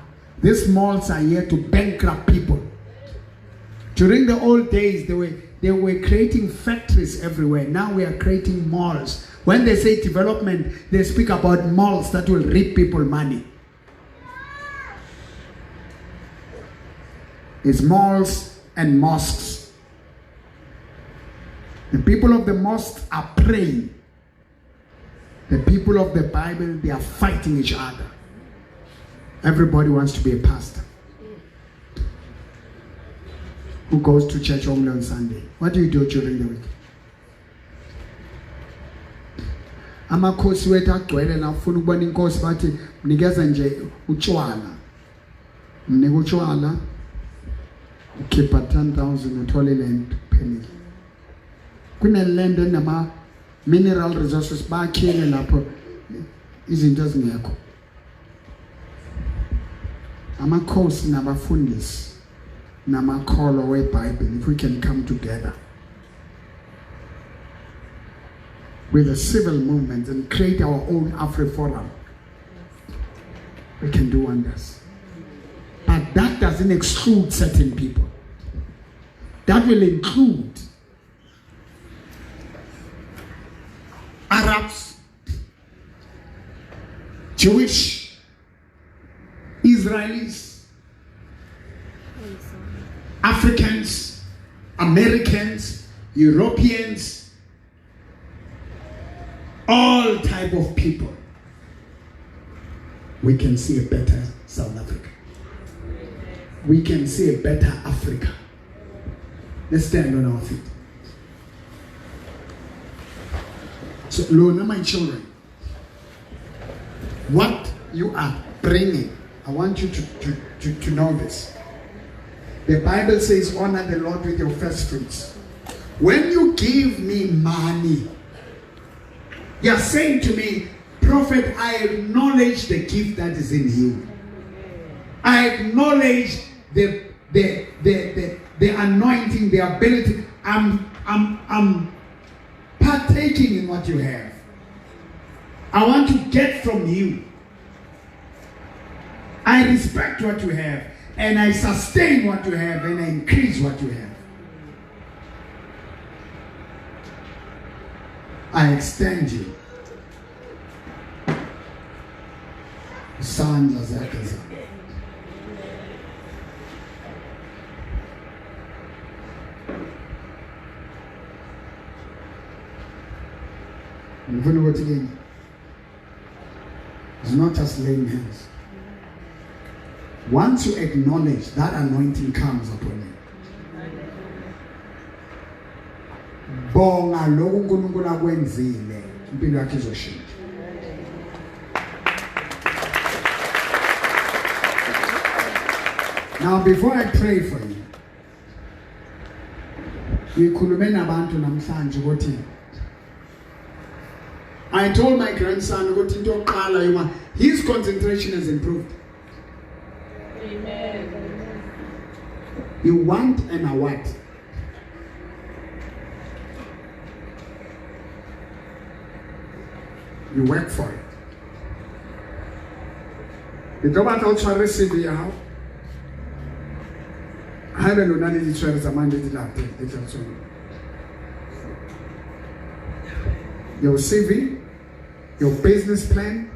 These malls are here to bankrupt people. During the old days, they were creating factories everywhere. Now we are creating malls. When they say development, they speak about malls that will reap people money. It's malls and mosques. The people of the mosques are praying. The people of the Bible, they are fighting each other. Everybody wants to be a pastor. Who goes to church only on Sunday? What do you do during the week? Amakhosi wethu agcwele na ufuna ukubona inkosi bathi mnikeza nje utshwala. Mnika utshwala. Ukhipha 10,000 uthole land phelile. Kune land enama mineral resources bakhile lapho izinto ezingekho. Amakhosi nabafundisi namakholwa weBhayibheli, if we can come together with a civil movement and create our own AfriForum, we can do wonders. But that doesn't exclude certain people. That will include Arabs, Jewish, Israelis, Africans, Americans, Europeans, all type of people. We can see a better South Africa. We can see a better Africa. Let's stand on our feet. So, Lord, my children, what you are bringing, I want you to know this. The Bible says, honor the Lord with your first fruits. When you give me money, you're saying to me, Prophet, I acknowledge the gift that is in you. I acknowledge the anointing, the ability. I'm partaking in what you have. I want to get from you. I respect what you have, and I sustain what you have, and I increase what you have. I extend you. Sandla zakhe. And you know what again? It's not just laying hands. Once you acknowledge, that anointing comes upon you. Bonga lokhu uNkulunkulu akwenzile, impilo yakhe izoshintsha. Now before I pray for you, ngikhulume nabantu namhlanje ukuthi I told my grandson ukuthi into yokuqala his concentration has improved. Amen. You want an award. You work for it. Ke tlo batla o tshware CV ya hao. Ha ebe lona le ditshware tsa mane di late di tla tsona. Your CV, your business plan,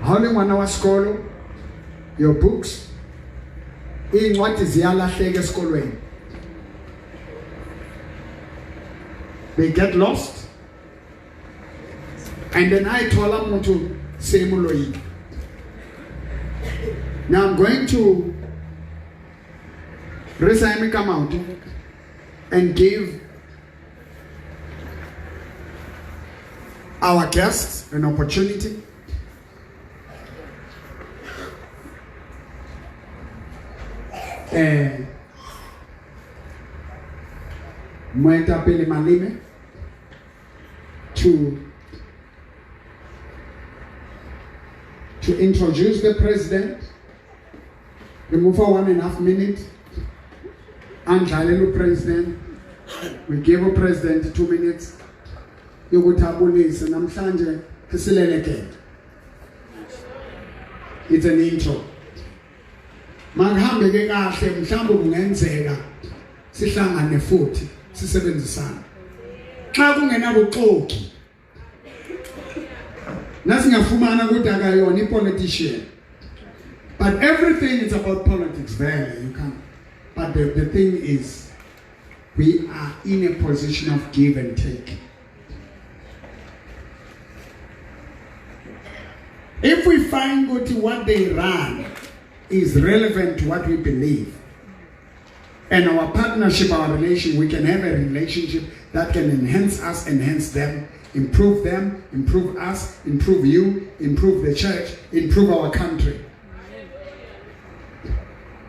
how le ngwana wa sekolo, your books, incwadi ziyalahleka esikolweni. They get lost. And then I told them to say Muloi. Now I'm going to resign, come out and give our guests an opportunity Moetapele Malime to introduce the president. We move for 1.5 minutes. And the president, we give the president 2 minutes. You go to police and I'm saying, it's an intro. Manghambe ke kahle mhlawumbe kungenzeka sihlangane futhi sisebenzisana. Xa kungenabuxoki. Nasingafumana ukuthi akayona ipolitician. But everything is about politics there, you can't. But the thing is, we are in a position of give and take. If we find what they run is relevant to what we believe, and our partnership, our relation, we can have a relationship that can enhance us, enhance them, improve us, improve you, improve the church, improve our country.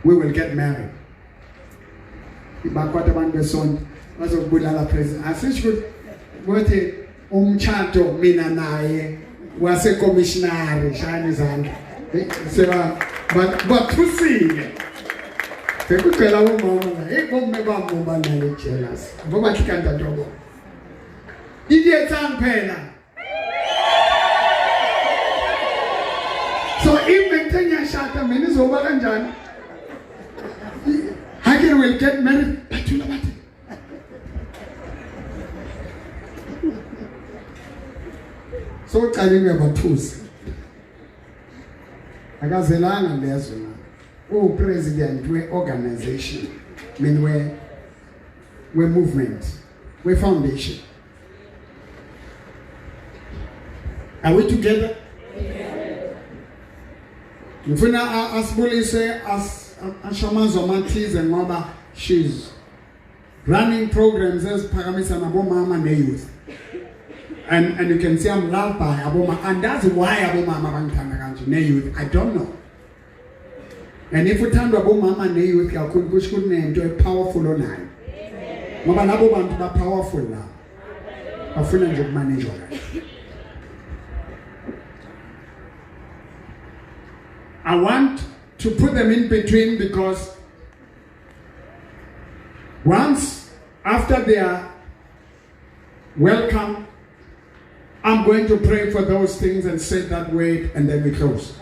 We will get married. Ibakwata bangesonto bazokubulala president. Asisho ukuthi umtshato mina naye wase commissioner shani izandla. Seba bathusile. Bekucela umama la, bomme bamboba nale jealous. Ngoba thikanda ntobo. Idiyetsa phela. So if ngithenya shata mina izoba kanjani? Hagen will get married, but you know what? So telling me about tools. Akazelanga lezo na. Oh, president, we organization. I mean, we movement. We foundation. Are we together? Mfuna asibulise Ashamazo Matiz and Mama, she's running programs as Paramisa Aboma and youth. And you can see I'm loved by Aboma, and that's why Aboma Mabantana youth. I don't know. And if we turn to Aboma and youth, I could push good name to a powerful online. Mabanabo to be powerful now. A financial manager. I want to put them in between because once after they are welcome, I'm going to pray for those things and say that word and then we close.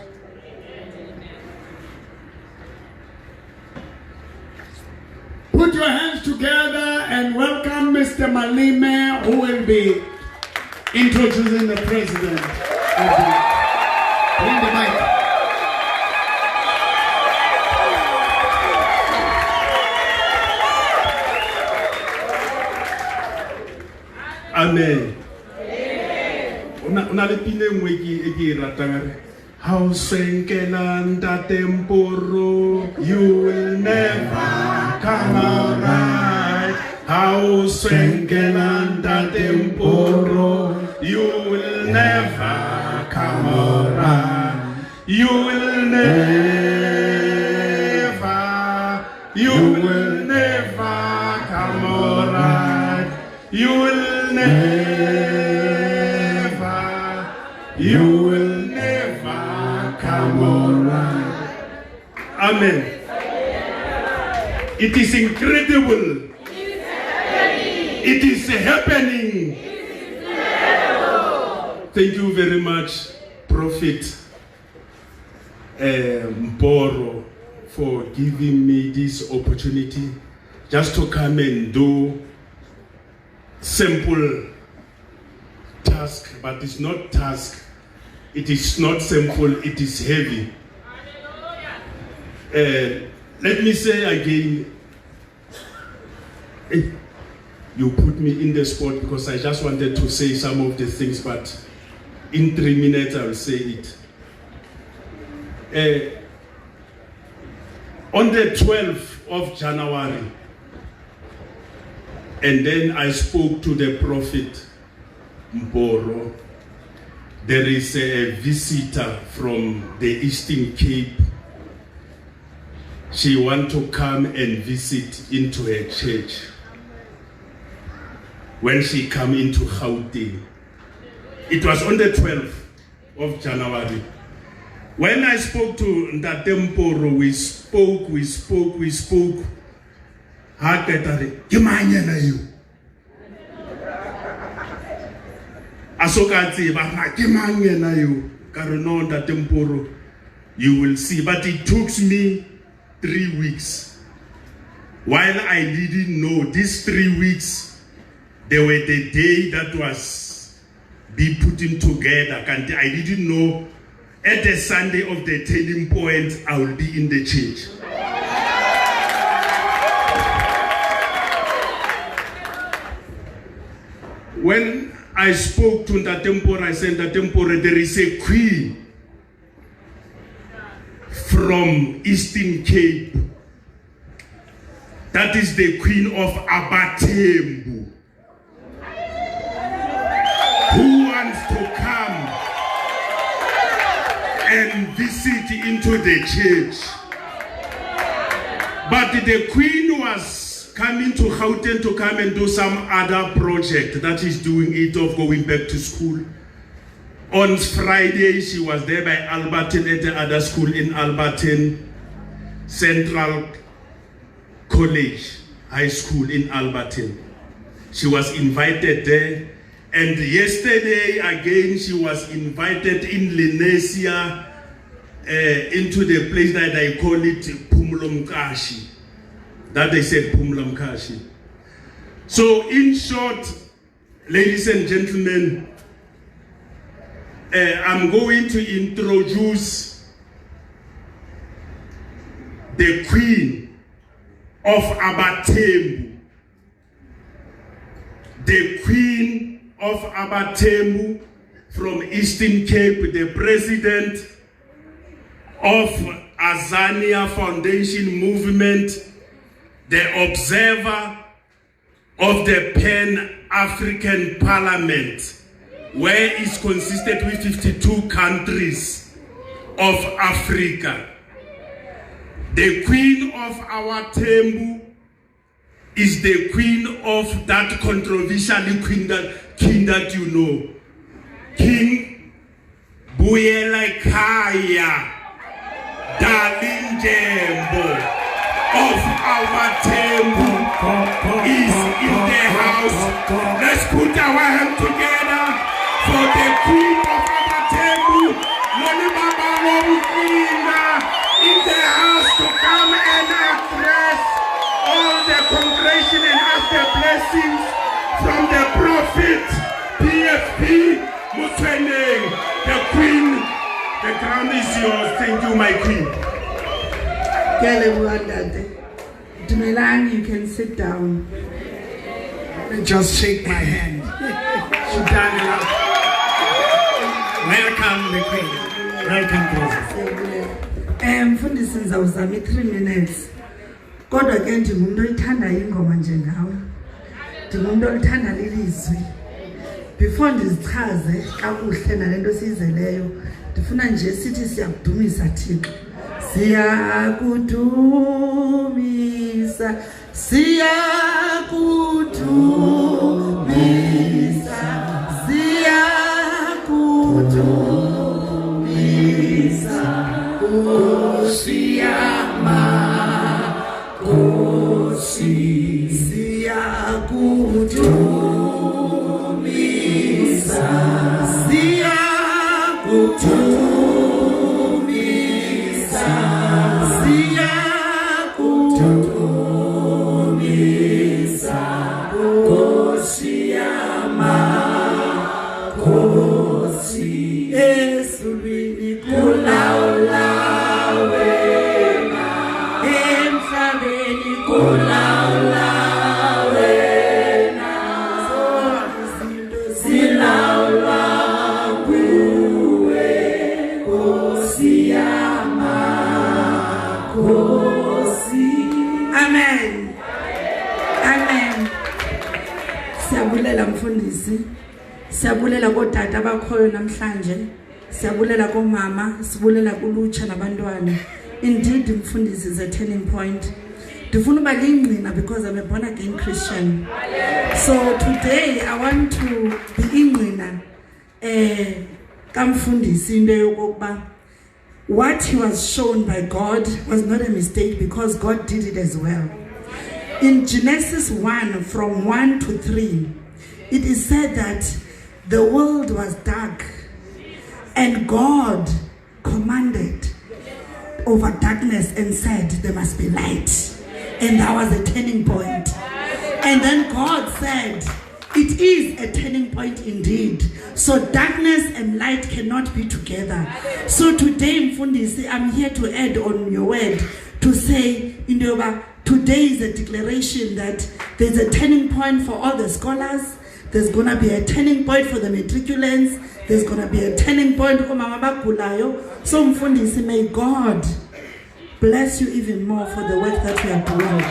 Put your hands together and welcome Mr. Malime, who will be introducing the president. Bring the mic. Amen. Una le pile nngwe ke ratang re ha o senkela ntatemporo you will never come alright. Ha o senkela ntatemporo you will never come alright. You will never come alright. You will never come alright. Amen. It is incredible. It is happening. Thank you very much, Prophet Mporo, for giving me this opportunity just to come and do simple task, but it's not task. It is not simple, it is heavy. Let me say again, you put me in the spot because I just wanted to say some of the things, but in 3 minutes I will say it. On the 12th of January, and then I spoke to the Prophet Mporo. There is a visitor from the Eastern Cape. She wants to come and visit into her church. When she come into Gauteng, it was on the 12th of January. When I spoke to Ntate Mporo, we spoke. You will see, but it took me 3 weeks. While I didn't know, these 3 weeks, they were the day that was be putting together. And I didn't know at the Sunday of the turning point, I will be in the church. When I spoke to Ntate Mporo, I said, Ntate Mporo, there is a queen from Eastern Cape. That is the queen of Abatembu, who wants to come and visit into the church. But the queen was coming to Gauteng to come and do some other project that is doing it of going back to school. On Friday, she was there by Alberton at the other school in Alberton, Central College, High School in Alberton. She was invited there. And yesterday, again, she was invited in Lenesia into the place that I call it Pumlomkashi. That they said Pumlomkashi. So, in short, ladies and gentlemen, I'm going to introduce the Queen of Abatembu. The Queen of Abatembu from Eastern Cape, the President of Azania Foundation Movement, the observer of the Pan-African Parliament, where it's consisted with 52 countries of Africa. The Queen of our Tembu is the queen of that controversial king that you know, King Buyelakaya Dalinjembo of our Tembu is in the house. Let's put our hands together for the Queen of our Tembu, Lonibaba Womukina, in the house to come and address all the congregation and ask the blessings from the Prophet PFP Mutweneng, the Queen. The crown is yours. Thank you, my Queen. You can sit down. Just shake my hand. Welcome, the Queen. Welcome, President. Mfundisi ngizawuzama 3 minutes. Kodwa ke ndingumuntu oyithanda ingoma njengawe. Ndingumuntu olithanda lelizwi. Before ndizichaze kakuhle nalento siyizeleyo, ndifuna nje sithi siyakudumisa Thixo. Siyakudumisa, siyakudumisa, siyakudumisa, Siyama, siyakudumisa. Amen. Amen. Siyabulela mfundisi. Siyabulela kodata abakhoyo namhlanje. Siyabulela komama, sibulela kulutsha nabantwana. Indeed mfundisi is a turning point. Ndifuna uba lingqina because I'm a born again Christian. So today I want to be ingqina kamfundisi into yokuba what he was shown by God was not a mistake because God did it as well. In Genesis 1 from 1 to 3, it is said that the world was dark and God commanded over darkness and said there must be light. And that was a turning point. And then God said, it is a turning point indeed. So darkness and light cannot be together. So today, Mfundisi, I'm here to add on your word to say, today is a declaration that there's a turning point for all the scholars. There's going to be a turning point for the matriculants. There's going to be a turning point for Mama Bakulayo. So Mfundisi, may God bless you even more for the work that you are doing.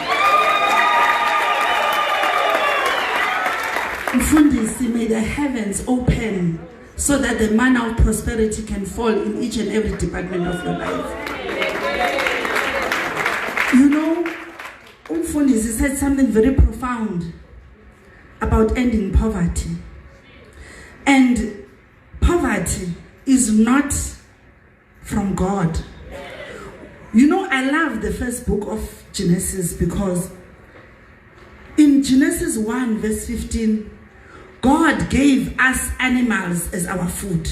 Mfundisi, may the heavens open so that the manna of prosperity can fall in each and every department of your life. You know, Mfundisi said something very profound about ending poverty. And poverty is not from God. You know, I love the first book of Genesis because in Genesis 1 verse 15, God gave us animals as our food.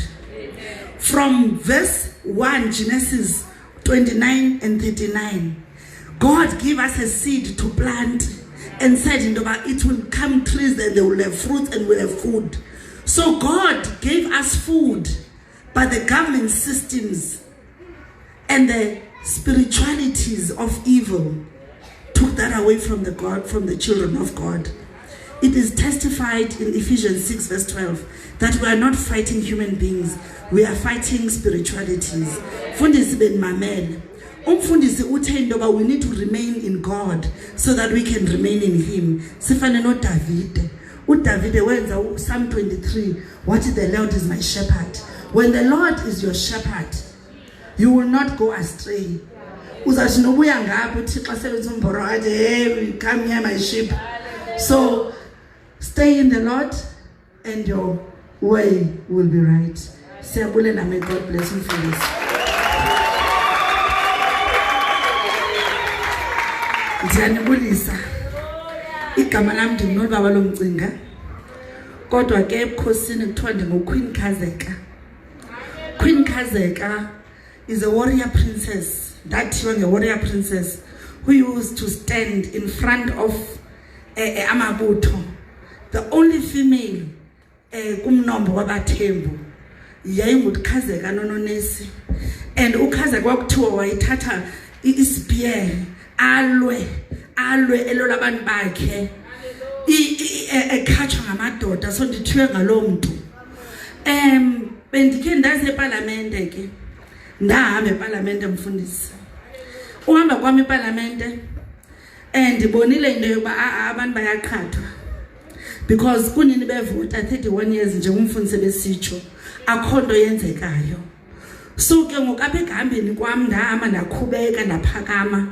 From verse 1, Genesis 29 and 39, God gave us a seed to plant and said, it will come trees and they will have fruits and will have food. So God gave us food, but the government systems and the spiritualities of evil took that away from the children of God. It is testified in Ephesians 6 verse 12 that we are not fighting human beings, we are fighting spiritualities. Mfundisi ben mamele. Umfundisi uthe indoba we need to remain in God so that we can remain in him. Sifane no David. uDavid wenza Psalm 23, what is the Lord is my shepherd. When the Lord is your shepherd, you will not go astray. Uzathi nobuya ngapho uThixo sebenza umbhoro athi hey come here my sheep. So stay in the Lord and your way will be right. Siyabulela, may God bless you for this. Ndiyanibulisa. Igama lami ndinolbaba lomcinga. Kodwa ke ebukhosini kuthiwa ndinguQueen Khazeka. Queen Khazeka is a warrior princess. That young warrior princess who used to stand in front of Amabutho, the only female kumnombo wabaThembu yayinguKhazeka noNonesi. And uKhazeka kwakuthiwa wayithatha ispear alwe elola abantu bakhe ekhatshwa ngamadoda. So ndithiwe ngalo mntu bendikhe ndaze eParlamente ke ndahamba eParlamente mfundisi. Uhamba kwami eParlamente ndibonile into yokuba abantu bayaqhathwa because kunini bevota 31 years nje umfundisi besitsho akho nto yenzekayo. So ke ngokapha egambeni kwami ndahamba ndakhubeka ndaphakama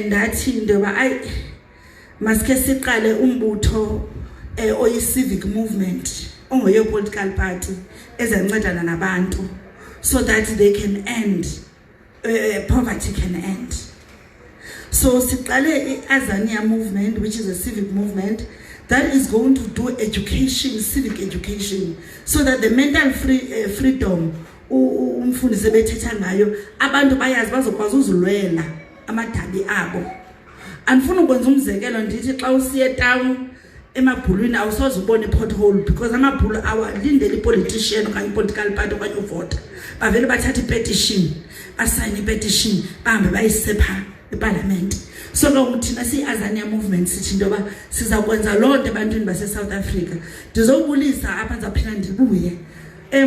ndathi into yoba ayi masike siqale umbutho oyi civic movement ongeyo political party ezancedana nabantu so that they can end poverty can end. So siqale iAzania movement, which is a civic movement that is going to do education, civic education, so that the mental freedom umfundisi ebethetha ngayo abantu bayazi bazokwazi uzulwela amadabi abo. Andifuna ukwenza umzekelo ndithi xa usiye town emabhulwini awusoze ubone pothole because amabhulu awalindele ipolitician okanye political party okanye uvota. Bavele bathatha ipetition, basayine ipetition, bahambe bayisepha eParliament. So ke thina siyiAzania movement sithi into yoba sizakwenza lonke ebantwini base-South Africa. Ndizobulisa apha ndizaphinda ndibuye.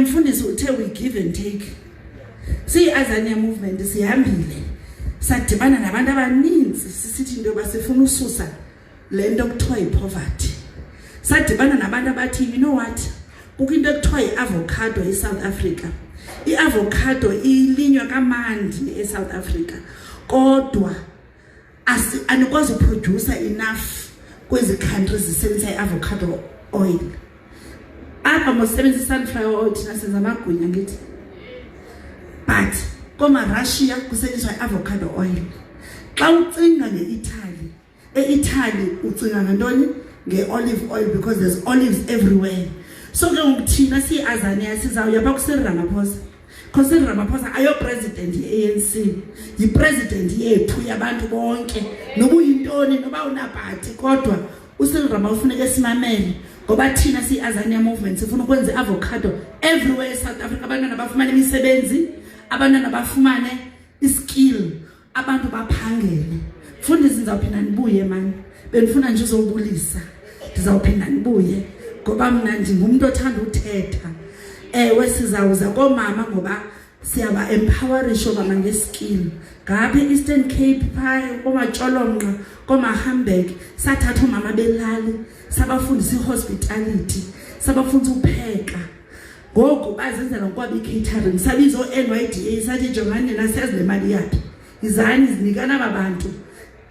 Mfundisi uthe we give and take. SiyiAzania movement sihambile. Sadibana nabantu abaninzi sisithi into yoba sifuna ususa le nto kuthiwa yipoverty. Sadibana nabantu abathi you know what? Kukho into ekuthiwa yi-avocado eSouth Africa. I-avocado ilinywa kamandi eSouth Africa. Kodwa anikwazi uproducer enough kwezi countries zisebenzisa i-avocado oil. Apha mosebenzisa sunflower oil thina senza amagwinya ngithi. But koma-Russia kusetyenziswa i-avocado oil. Xa ucinga nge-Italy, e-Italy ucinga ngantoni? Nge-olive oil because there's olives everywhere. So ke ngoku thina siyi-Azania sizawuya phaa kuCyril Ramaphosa. Because Cyril Ramaphosa ayo-president ye-ANC, yi-president yethu yabantu bonke. Noba uyintoni, noba unabhati, kodwa uCyril Ramaphosa ufuneka simamele. Ngoba thina siyi-Azania movement sifuna ukwenza i-avocado everywhere eSouth Africa. Abantwana bafumane imisebenzi, abantwana bafumane iskill, abantu baphangele. Mfundisi ndizawuphinda ndibuye mani. Bendifuna nje uzobulisa. Ndizawuphinda ndibuye ngoba mna ndingumuntu othanda uthetha. Ewe sizawuza komama ngoba siyaba empowerisha omama ngeskill. Ngapha eEastern Cape phaya komaTsholomnqa, komaHamburg sathatha umama belali, sabafundisa ihospitality, sabafundisa upheka. Ngoku bazenzela ngokwaba i-catering, sabiza o-NYDA sathi jongani nasiyazi le mali yakhe. Izani zinikana abantu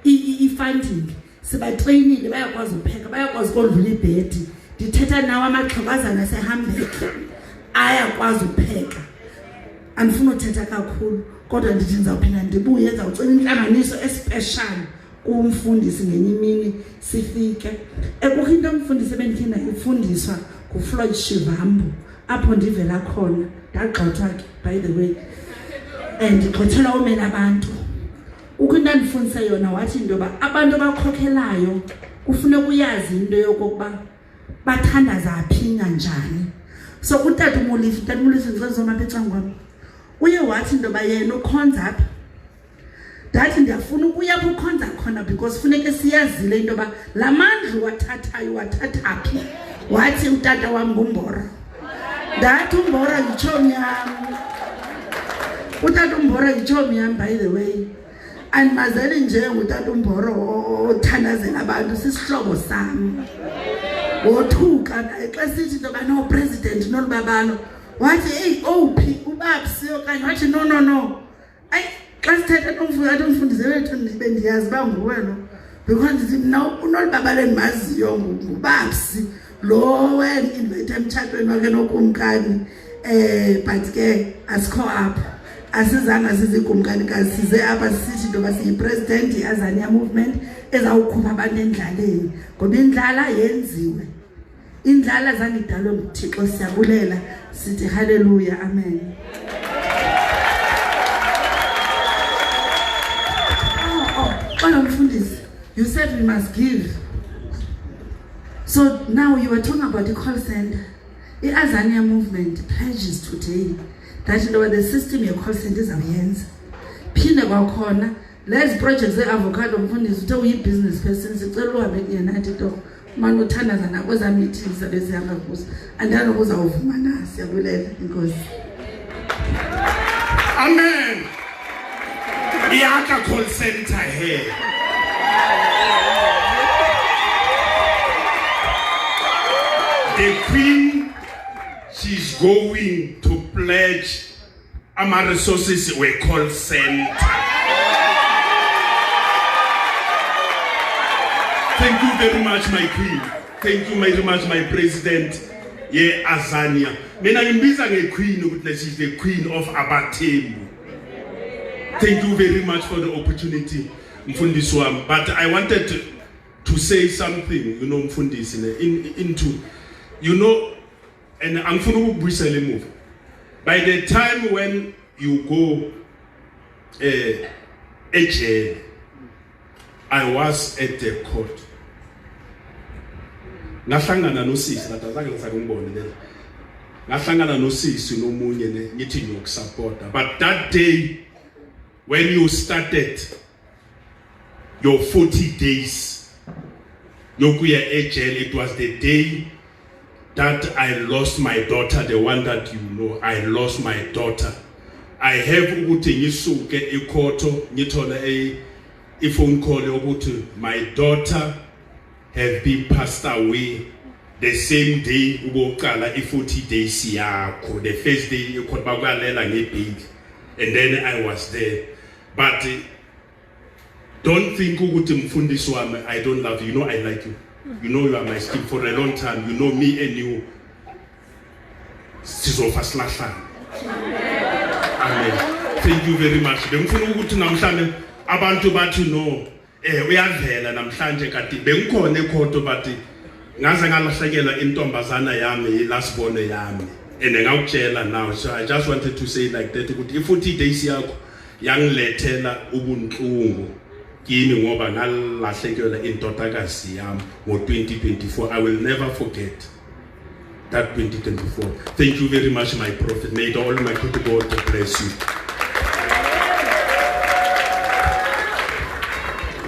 i-funding. Sibatrainile bayakwazi upheka, bayakwazi ukondlula ibhedi. Ndithetha nawo amaxhawazana aseHamburg ayakwazi upheka. Andifuna uthetha kakhulu kodwa ndithi ndizawuphinda ndibuye ndizawucela intlanganiso especial kumfundisi ngenye imini sifike. Kukho into umfundisi ebendikhe ndayifundiswa nguFloyd Shivambu apho ndivela khona. Ndagxothwa ke by the way. Ndigxothelwa umela abantu. Ukho into andifundise yona wathi into yoba abantu abakhokhelayo kufuneka uyazi into yokokuba bathandaza phi kanjani. So utata uMolisi ngizozoma apha ecangwami. Uye wathi into yoba yena ukhonza apha. Ndathi ndiyafuna ukuya apho ukhonza khona because funeke siyazile into yoba la mandla wathathayo wathathaphi. Wathi utata wam nguMbora. Ndathi uMbora yitshomi yam. Utata uMbora yitshomi yam by the way. Andimazeli nje ngutata uMbora othandazela abantu sisihlobo sam. Wothuka xa sithi into yoba no president nolubabalo wathi hey ophi ubabsi okanye wathi no ayi xa sithetha nomfundisi wethu ndibe ndiyazi uba nguwe lo because ndithi mna unolubabalo endimaziyo ngubabsi lo wen-invite emtshatweni wakhe nokumkani. But ke asikho apha, asizanga sizikumkanikazi, size apha sisithi into yoba siyi-president i-Azania movement ezawukhupha abantu endlaleni ngoba indlala yenziwe. Indlala zange idalwe nguThixo. Siyabulela sithi haleluya, amen. Xana mfundisi, you said we must give. So now you were talking about the call center. The Azania movement pledges today that you know the system your call center izawuyenza. Phinde kwakhona les projects ze-avocado mfundisi uthe uyi-business person sicela uhambe kuyena nathi to manje uthandaza nakweza meetings zabe sihamba kuzo. Andiyani ukuzawuvuma na. Siyabulela inkosi. Amen. Iyakha call center here. The Queen, she's going to pledge our resources we call center. Thank you very much, my Queen. Thank you very much, my President. Yeah, Azania. Mina ngimbiza ngeQueen ukuthi she's the Queen of Abathembu. Thank you very much for the opportunity, Mfundisi wami. But I wanted to say something, you know, mfundisi, into, you know, and angifuna ukubuyisela emuva. By the time when you go jail, I was at the court. Ngahlangana nosisi la azange ngisakubone le. Ngahlangana nosisi nomunye ne ngithi ngiyokusupporta. But that day when you started your 40 days yokuya jail, it was the day that I lost my daughter, the one that you know. I lost my daughter. I have ukuthi ngisuke ekhotho ngithola a phone call ukuthi my daughter have been passed away the same day uboqala 40 days yakho, the first day ekhotho bakwalela ngebail, and then I was there. But don't think ukuthi mfundisi wami I don't love you. You know I like you. You know you are my skin for a long time. You know me and you. Sizofa silahlana. Amen. Thank you very much. Bengifuna ukuthi namhlanje abantu bathi no uyavela namhlanje kanti bengikhona ekhotho bathi ngaze ngalahlekela intombazana yami lasibone yami and ngawutshela now. So I just wanted to say like that ukuthi 40 days yakho yangilethela ubunhlungu kimi ngoba ngalahlekelwa intotakazi yami ngo2024. I will never forget that 2024. Thank you very much, my prophet. May the Almighty God bless you.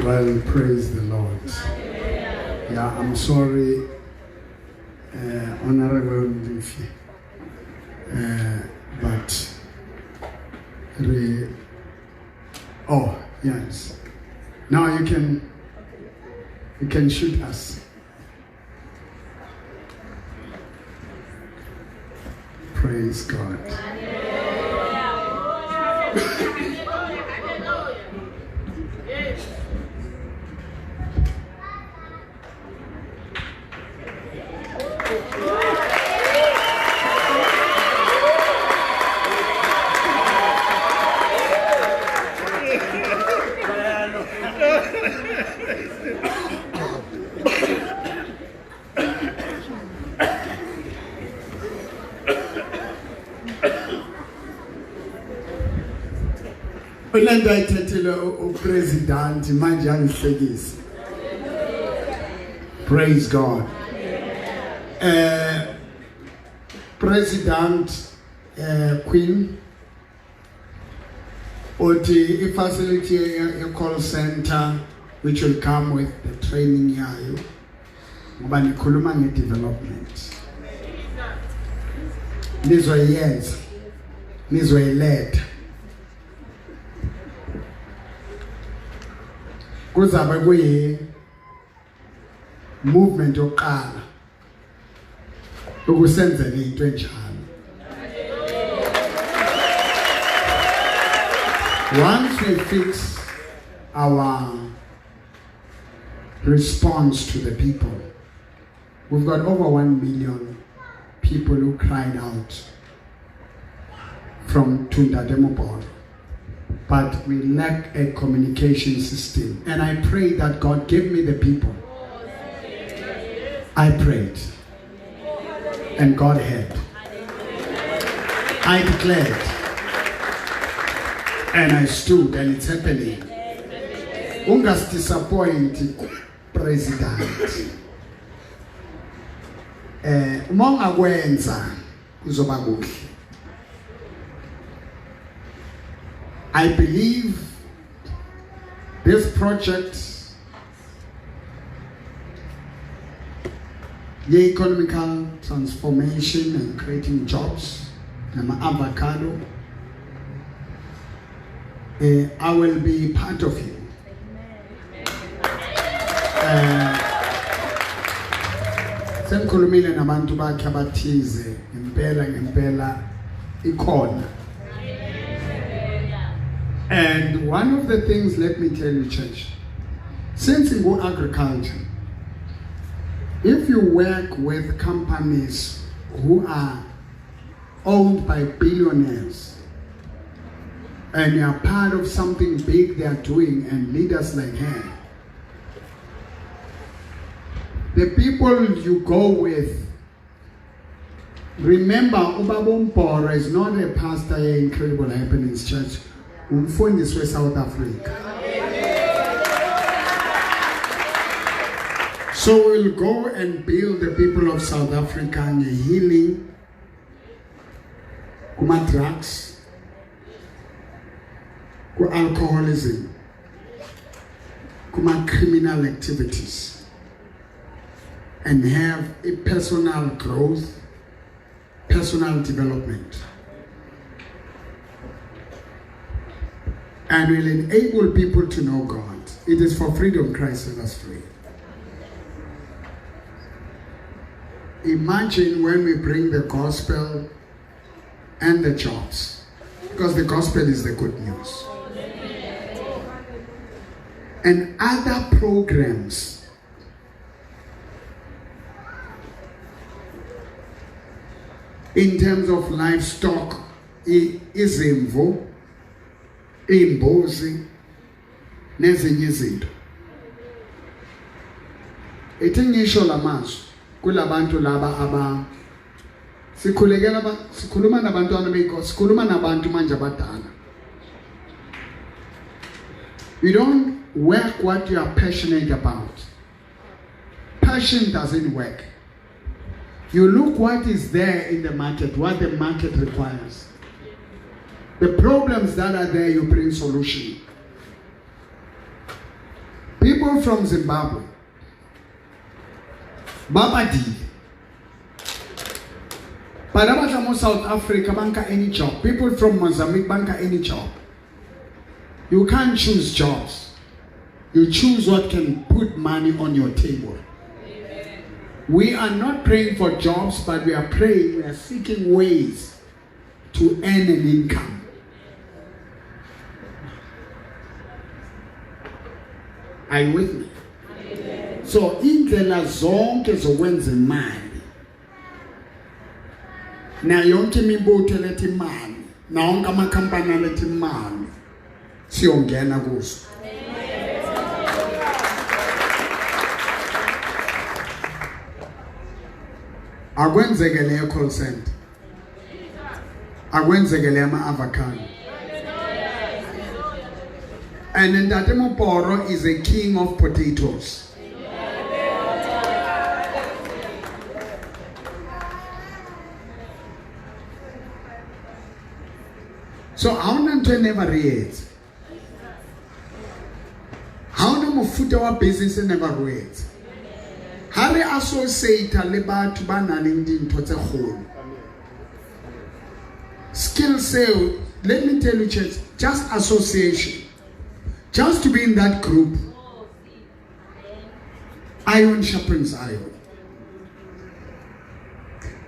Well, praise the Lord. Yeah, I'm sorry, Honorable Mbifi, but oh yes. Now you can shoot us. Praise God. Ulanda ayithethile upresident manje yangihlekisa. Praise God. President Queen uthi facility a call center which will come with the training yayo ngoba nikhuluma nge-development. Nizoyenza, nizoyiletha. Kuzabe kuyi movement yokuqala ukusenzela into enjalo. Once we fix our response to the people, we've got over 1 million people who cried out from Tunda Demobor. But we lack a communication system. And I pray that God give me the people. I prayed. And God heard. I declared. And I stood, and it's happening. Ungas disappoint president. Monga wenza kuzoba kuhle. I believe this project, the economical transformation and creating jobs, and avocado, I will be part of it. Sengikhulumile nabantu bakhe abathize ngempela ikhona. And one of the things, let me tell you, church, since in agriculture, if you work with companies who are owned by billionaires and you are part of something big they are doing and leaders like her, The people you go with. Remember, Ubaba Mpora is not a pastor at Incredible Happenings Church. Umfundisi we South Africa. So we'll go and build the people of South Africa and healing, kuma drugs, kuma alcoholism, kuma criminal activities, and have a personal growth, personal development. And will enable people to know God. It is for freedom Christ set us free. Imagine when we bring the gospel and the jobs, because the gospel is the good news. And other programs in terms of livestock, izimvu, imbuzi, nezinye izinto. Ethi ngisho lamazwi kulabantu laba sikhuluma nabantwana beNkosi, sikhuluma nabantu manje abadala. You don't work what you are passionate about. Passion doesn't work. You look what is there in the market, what the market requires. The problems that are there, you bring solution. People from Zimbabwe, Babadi, Padabata South Africa, banka any job. People from Mozambique, banka any job. You can't choose jobs. You choose what can put money on your table. Amen. We are not praying for jobs, but we are praying, we are seeking ways to earn an income. Are you with me? Amen. So, indlela zonke zokwenza imali. Na yonke imibutho lethi imali, na wonke amakhampani lethi imali, siyongena kuzo. Akwenzeke le call center. Akwenzeke le ama-avocado. And Ntate Moporo is a king of potatoes. So how do never read? How do mufuta wa business never read? How do associate le batho ba nang le dintho tse kgolo? Skill sale, let me tell you church, just association. Just to be in that group, iron sharpens iron.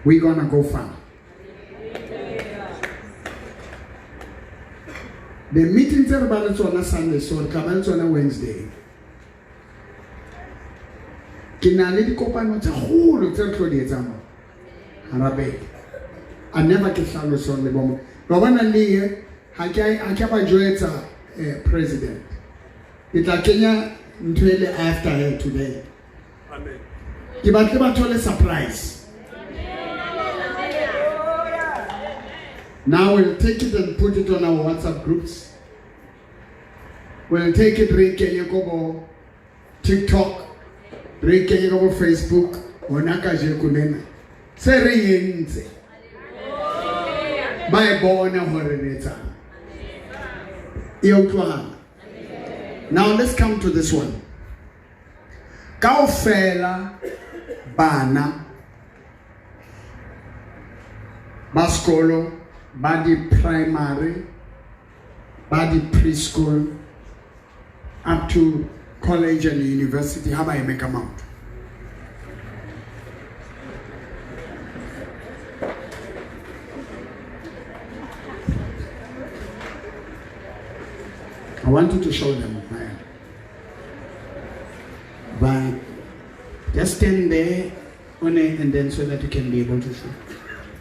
We're gonna go far. The meetings are about on a Sunday, so come on a Wednesday. Kinali kopano tsa holo tsa tlo di etsang. Arabe. I never get found so le bomo. Ba bona le ha ke ba joetsa president. Ita Kenya ntwele after her today. Amen. Ke batle ba thole surprise. Now we'll take it and put it on our WhatsApp groups. We'll take it Reke Yakobo TikTok, Reke Yakobo Facebook, Onaka Jekunena. Sereyinze. Bayibona hore netsa. Iyotwana. Now let's come to this one. Kaofela bana baskolo, badi primary, badi preschool, up to college and university. How about you make them out? I want you to show them. But just stand there on it and then so that you can be able to see.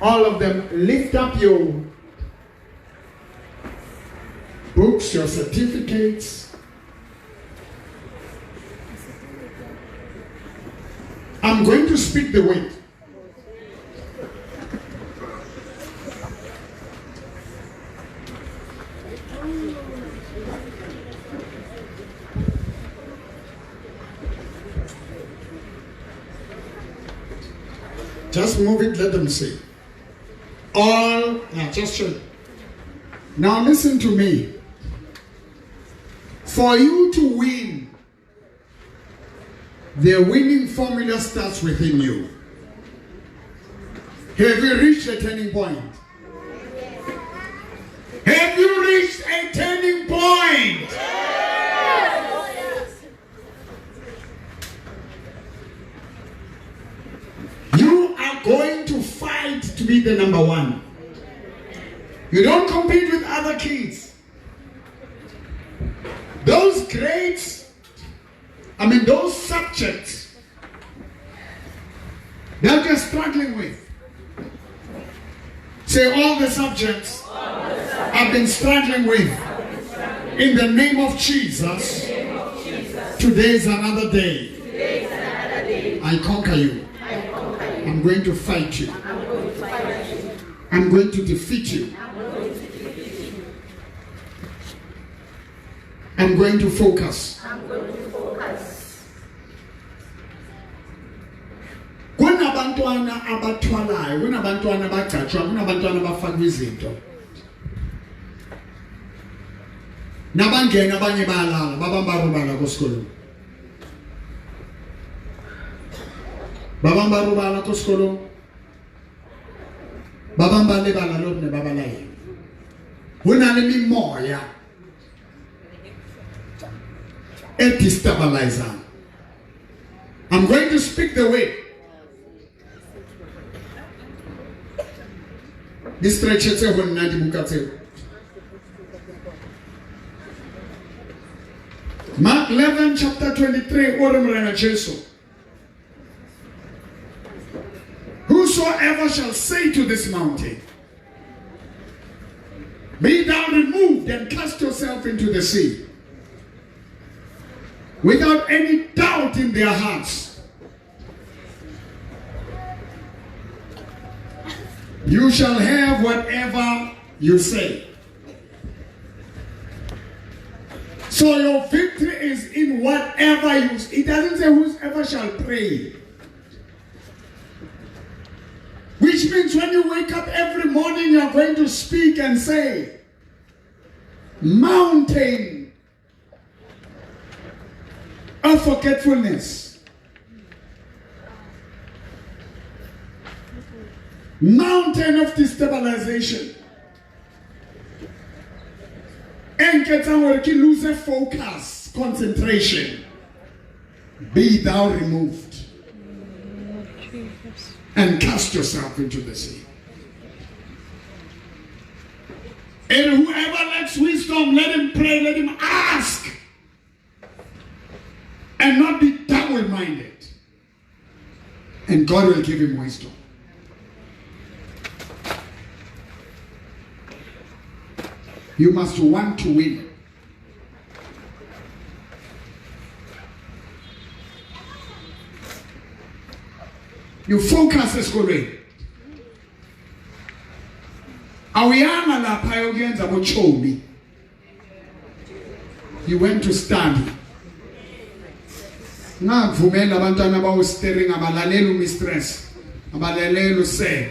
All of them, lift up your books, your certificates. I'm going to speak the word. Just move it, let them see. Just show. Now listen to me. For you to win, the winning formula starts within you. Have you reached a turning point? Have you reached a turning point? Yes. You are going to fight to be the number one. You don't compete with other kids. Those grades, those subjects that you're struggling with. Say all the subjects I've been struggling with. In the name of Jesus, today's another day. I conquer you. I'm going to fight you. I'm going to defeat you. I'm going to focus. Kunabantwana abathwalayo, kunabantwana abagcatshwa, kunabantwana abafakwa izinto. Nabangena abanye bayalala, babambarubala kwesikolo. Babambarubala kwesikolo. Babambalebala lobne babalaye. Kunale mimoya destabilizer. I'm going to speak the way. This stretches when Nadi Mukate. Mark 11, chapter 23, Oremrena Jesu. Whosoever shall say to this mountain, be thou removed and cast yourself into the sea, without any doubt in their hearts, you shall have whatever you say. So your victory is in whatever you say. It doesn't say whosoever shall pray. Which means when you wake up every morning, you are going to speak and say, mountain of forgetfulness, mountain of destabilization, and get our lose focus, concentration, be thou removed and cast yourself into the sea. And whoever lacks wisdom, let him pray, let him ask, and not be double-minded, and God will give him wisdom. You must want to win. You focus esikolweni. Awuyanga lapha yokuyenza bochomi. You went to study. Ngavumela abantwana bawo-steering abalaleli umistress, abalaleli use.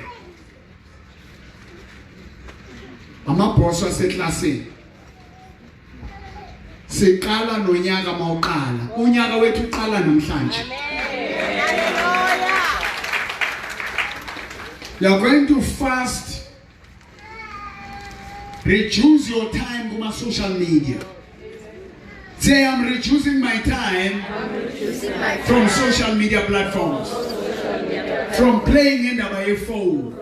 Amabhoso aseklasini. Siqala nonyaka mawuqala. Unyaka wethu uqala namhlanje. You are going to fast. Reduce your time on social media. Say, I'm reducing my time from social media platforms. From playing in my phone.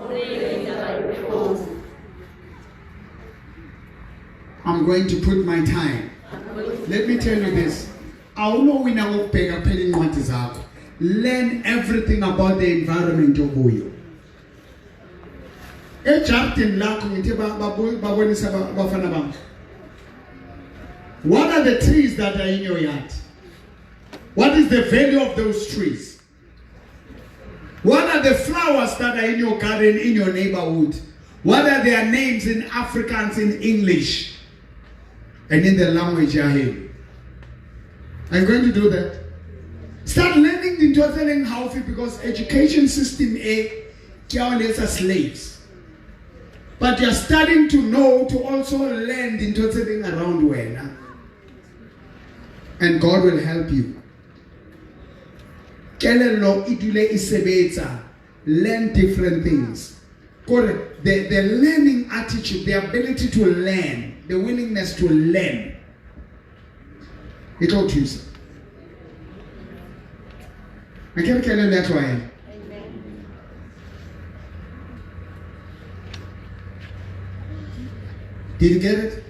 I'm going to put my time. Let me tell you this. I don't know when I will pay a penny what is up. Learn everything about the environment of you. What are the trees that are in your yard? What is the value of those trees? What are the flowers that are in your garden, in your neighborhood? What are their names in Afrikaans, in English, and in the language you hear? Are you going to do that? Start learning the Toteling Haufi, because education system are slaves. But you're starting to know to also learn the Toteling around where. And God will help you. Learn different things. The learning attitude, the ability to learn, the willingness to learn. It all choose. I can't tell you that why. Did you get it?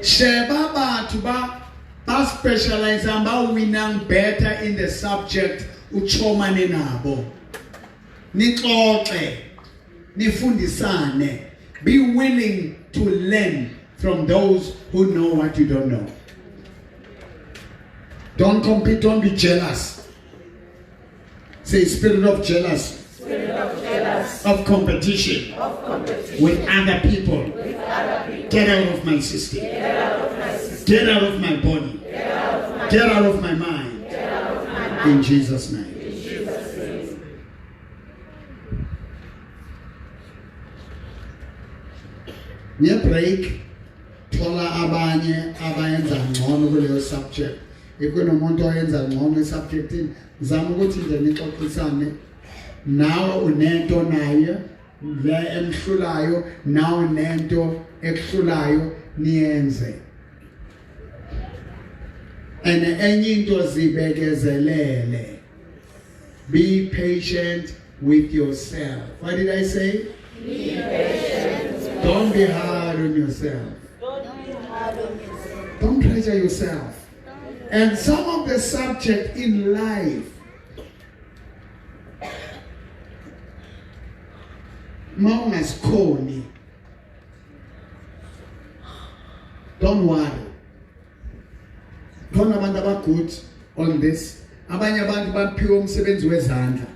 Shebaba tuba ba specialize amba winang better in the subject uchomane nabo. Nixoxe, nifundisane. Be willing to learn from those who know what you don't know. Don't compete, don't be jealous. Say spirit of jealousy. Of competition. With other people. Get out of my system. Get out of my body. Get out of my mind. In Jesus' name. Near break, thola abanye abayenza ngcono kuleyo subject. If kunomuntu oyenza ngcono subject in, zama ukuthi nje nixoxisane. Nawe unento naye le emhlulayo, nawe unento ekuhlulayo niyenze. And enye into zibekezelele. Be patient with yourself. What did I say? Be patient. Don't be hard on yourself. Don't pressure yourself. And some of the subject in life, Maungas Koni. Don't worry. Don't abandaba good on this. Abanye abantu baphiwe umsebenzi wezandla.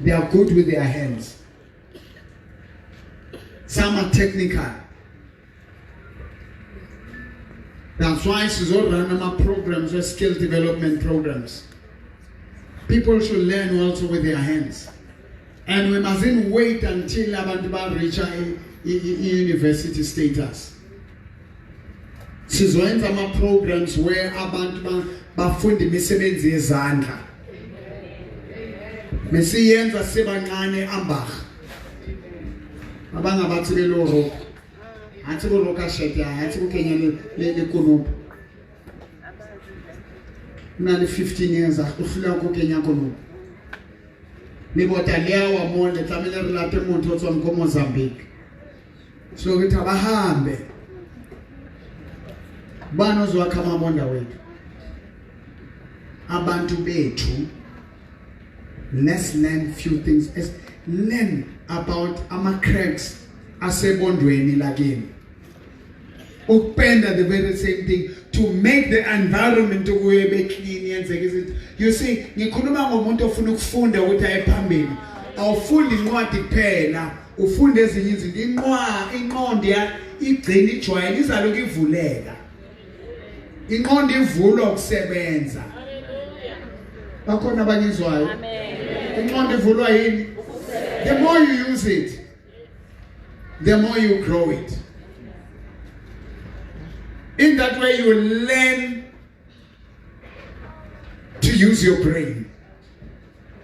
They are good with their hands. Some are technical. That's why Sizo run our programs, or skill development programs. People should learn also with their hands. And we mustn't wait until abantu reach a university status. Sizoenza ama programs where abantu bafunda imisebenzi yezandla. Mesiyenza sebancane ambach. Abangabathi beloro. Athi boloka shete, athi ukenya le konopo. Nani 15 years akufuna ukenya konopo. Nibota lewa monde tlamele re late motho tswa mo Mozambique. So ke thaba hambe. Bano zwa kama monda wethu. Abantu bethu, let's learn few things. Learn about ama cracks asebondweni lageni. Ukupenda the very same thing to make the environment ukube clean yenzeke izinto. You see, ngikhuluma ngomuntu ofuna ukufunda ukuthi ayephambili. Awufundi incwadi kuphela, ufunda ezinye izinto. Inqondo igcina ijwayele izaloku ivuleka. Inqondo ivulwa ukusebenza. Bakhona abanyizwayo. Inqondo ivulwa yini? The more you use it, the more you grow it. In that way, you learn to use your brain.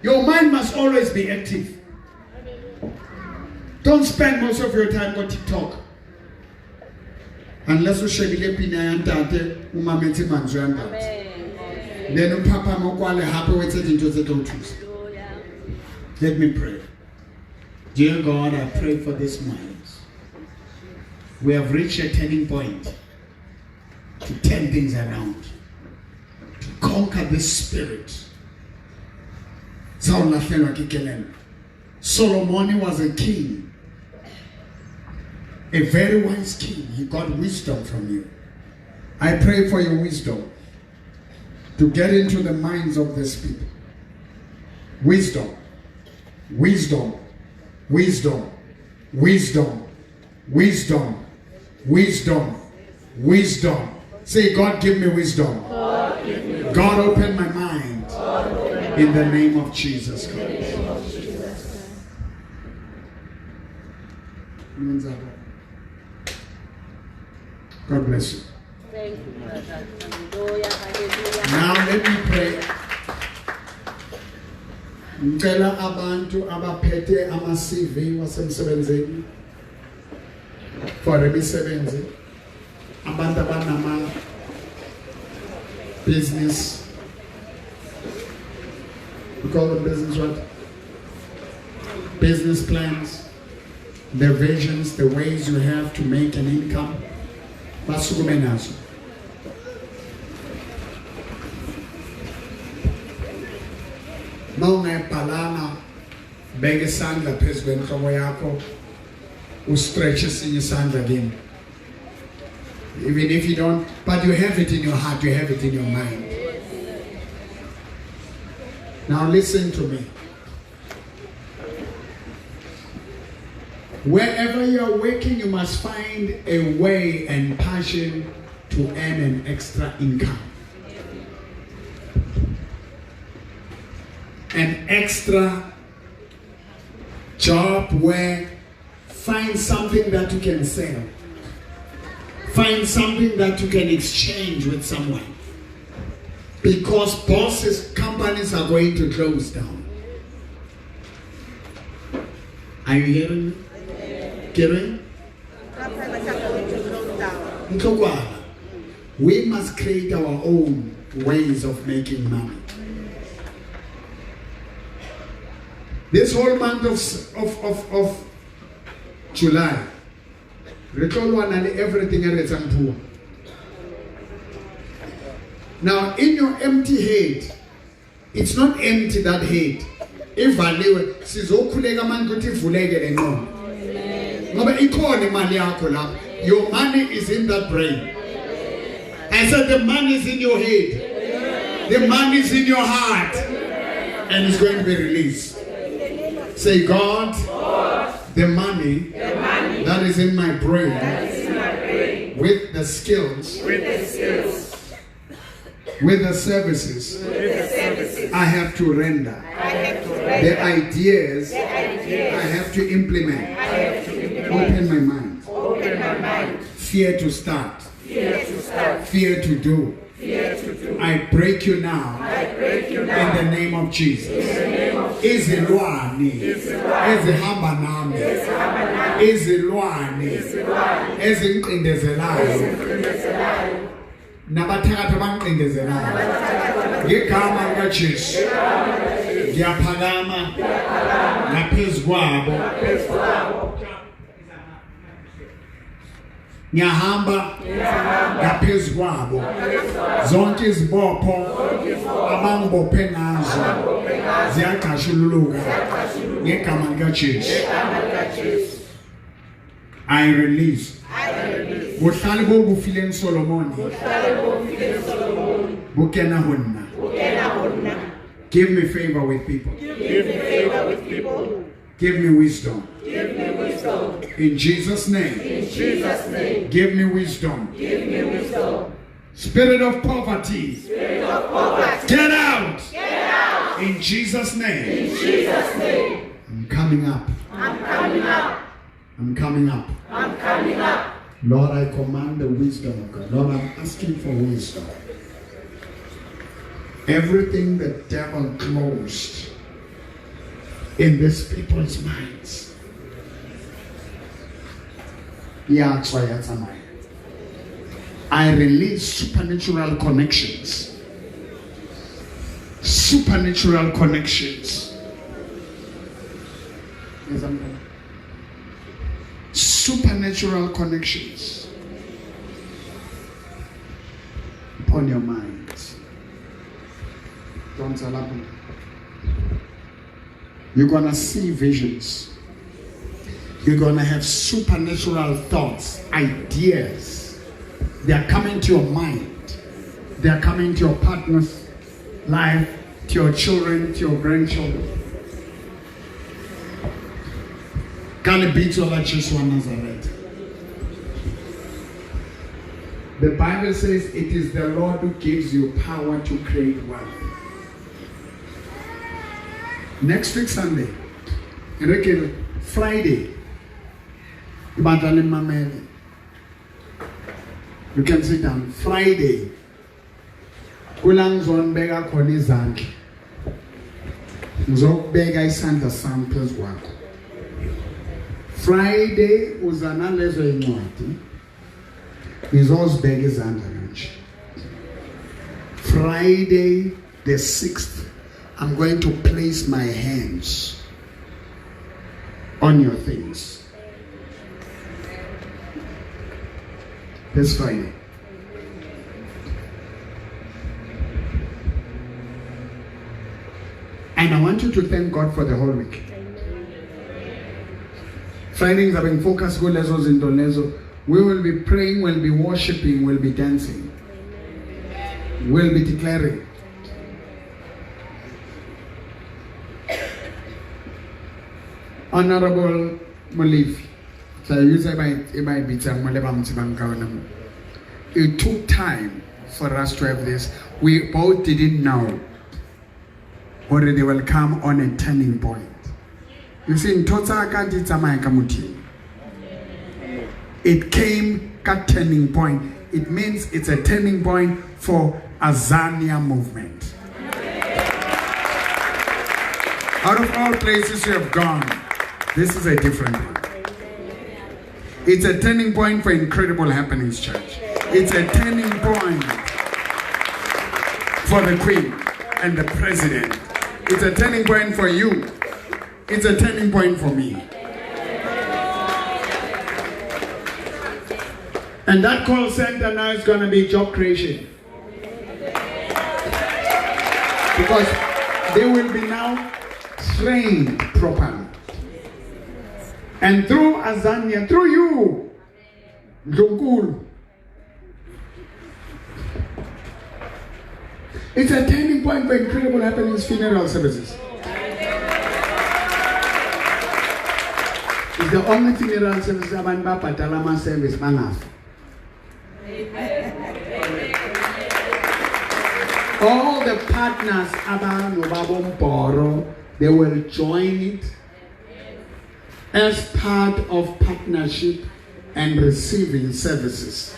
Your mind must always be active. Don't spend most of your time on TikTok. Unless you shebile pina yantate umameti manzo yantate. Then papa mokwale happy with it into the doctors. Let me pray. Dear God, I pray for this minds. We have reached a turning point to turn things around, to conquer this spirit. Solomon was a king, a very wise king. He got wisdom from you. I pray for your wisdom to get into the minds of this people. Wisdom. Wisdom. Wisdom. Wisdom. Wisdom. Wisdom. Wisdom. Say, God, give me wisdom. God, open my mind. In the name of Jesus Christ. God bless you. Thank you, brother. Hallelujah, hallelujah. Now let me pray. Ngicela abantu abaphethe ama-CV wasemsebenzini for imisebenzi, abantu abanama business, we call them business what? Business plans, the visions, the ways you have to make an income. Basukume nazo. Mawungayibhalanga beka isandla phezu kwenhloko yakho, ustretch esinye isandla kimi. Even if you don't, but you have it in your heart, you have it in your mind. Now listen to me. Wherever you're working, you must find a way and passion to earn an extra income. An extra job where find something that you can sell. Find something that you can exchange with someone. Because bosses, companies are going to close down. Are you hearing me? Hearing? We must create our own ways of making money. This whole month of July, everything is poor. Now, in your empty head, it's not empty that head. If value, sizokhuleka manje ukuthi ivuleke le ngqondo. Ngoba ikhona imali yakho lapha. Your money is in that brain. I said the money is in your head. The money is in your heart. And it's going to be released. Say, God, the money that is in my brain, with the skills, with the services I have to render, the ideas I have to implement. Open my mind. Fear to start. Fear to do. I break you now in the name of Jesus. Izilwane ezihamba nami, izilwane ezinqindezelayo nabathakathi abanqindezelayo, ngegama likaJesu ngiyaphakama ngaphezu kwabo, ngiyahamba ngaphezu kwabo, zonke izibopho abangibophe ngazo ziyaqashululuka ngegama likaJesu. I release. Buhlali bobufileng Solomon bukena honna. Give me favor with people. Give me wisdom. In Jesus' name. Give me wisdom. Spirit of poverty. Get out. In Jesus' name. I'm coming up. I'm coming up. Lord, I command the wisdom of God. Lord, I'm asking for wisdom. Everything the devil closed in these people's minds, I release supernatural connections. Supernatural connections. Supernatural connections upon your minds. You're gonna see visions. You're gonna have supernatural thoughts, ideas. They are coming to your mind. They are coming to your partner's life. to your children, to your grandchildren. Kalibito la Jesu wa Nazareth. The Bible says it is the Lord who gives you power to create wealth. Next week Sunday, Friday, you can sit down. Friday, kulang zone bega khona izandla. Ngizokubeka isandla sami phezu kwakho. Friday uzana lezo incwadi. Ngizozibeka izandla kanje. Friday the 6th, I'm going to place my hands on your things. This Friday. And I want you to thank God for the whole week. Fridays have been focused on lessons in Donezo. We will be praying, we'll be worshiping, we'll be dancing. We'll be declaring. Honorable Molifi, it took time for us to have this. We both didn't know whether they will come on a turning point. You see, in it came at turning point. It means it's a turning point for Azania movement. Out of all places you have gone, this is a different one. It's a turning point for Incredible Happenings Church. It's a turning point for the Queen and the President. It's a turning point for you. It's a turning point for me. And that call center now is going to be job creation. Because they will be now trained properly. And through Azania, through you, Ndlunkulu, it's a turning point for Incredible Happenings funeral services. It's the only funeral service abantu baphatala service bangafi. All the partners abantu babomboro, they will join it as part of partnership and receiving services.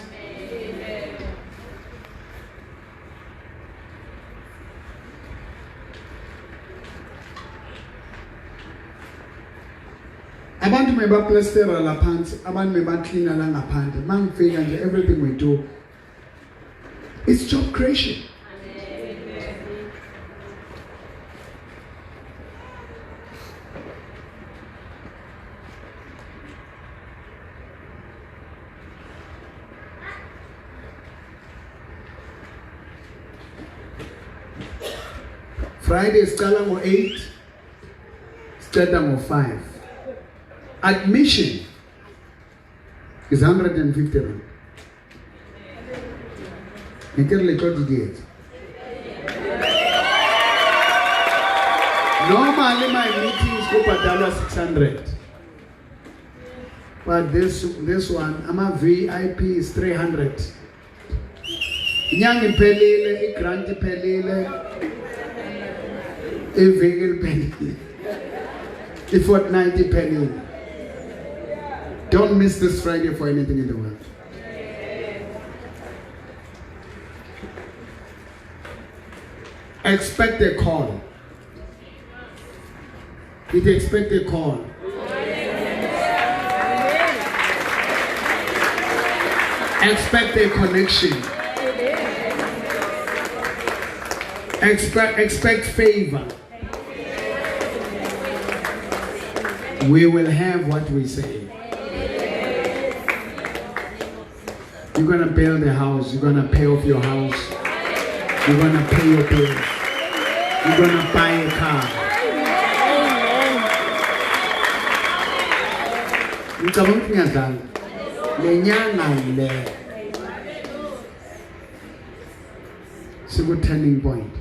Abantu meba plastera la pants, abantu meba cleaner la ngaphandle. Mangifika nje everything we do, it's job creation. Friday start on 8, start on 5. Admission is 150 rand. Normally my meetings go for 600. But this one, I'm a VIP, is 300. Nyangi pelile, igranti pelile, vehicle pelile, fortnightly pelile. Don't miss this Friday for anything in the world. Expect a call. Did you expect a call? Expect a connection. Expect favor. We will have what we say. You're going to build a house. You're going to pay off your house. You're going to pay your bills. You're going to buy a car. It's a good turning point.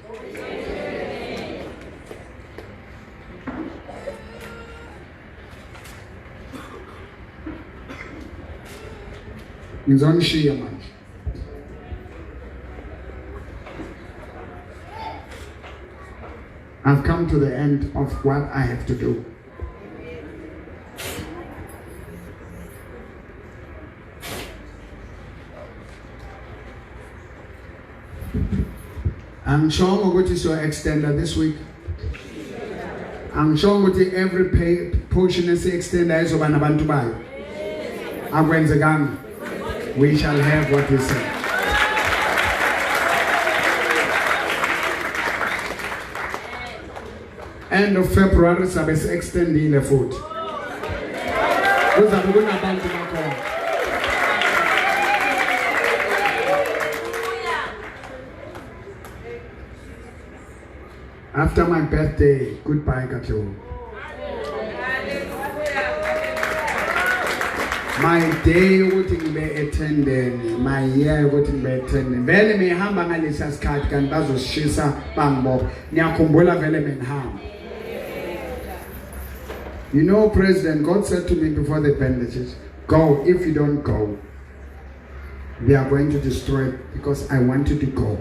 Ngizonishiya manje. I've come to the end of what I have to do. I'm sure ukuthi so extender this week. I'm sure ukuthi every portion is extender izoba nabantu bayo. Akwenzekanga. We shall have what we say. End of February sabe se extendile futhi. Kuzabe kunabantu bakhona. After my birthday, goodbye Katlo. My day ukuthi ngibe attending, my year ukuthi ngibe attending. Vele mehamba ngalesa sikhathi kanti bazosishisa bangibopha. Niyakhumbula vele menihamba. You know, President, God said to me before the bandages, go. If you don't go, they are going to destroy it because I wanted to go.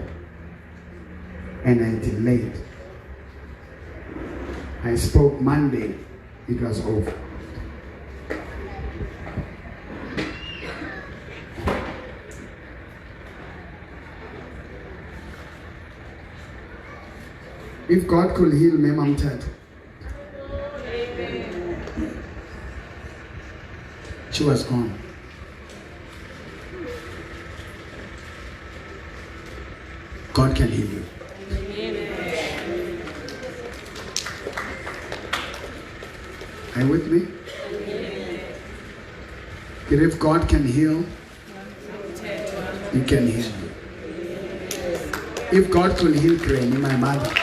And I delayed. I spoke Monday, it was over. If God could heal me, I'm dead. She was gone. God can heal you. Are you with me? If God can heal, He can heal you. If God could heal Granny, my mother,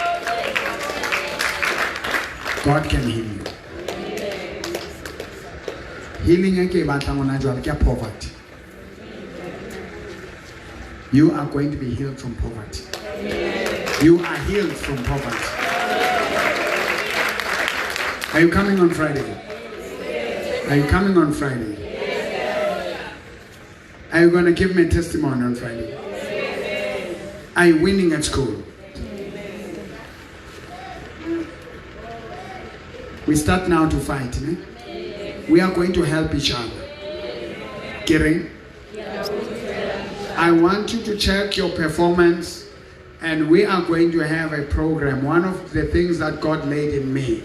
God can heal you. Healing and poverty. You are going to be healed from poverty. You are healed from poverty. Are you coming on Friday? Are you coming on Friday? Are you going to give me a testimony on Friday? Are you winning at school? We start now to fight. Eh? We are going to help each other. Kidding? I want you to check your performance, and we are going to have a program. One of the things that God laid in me,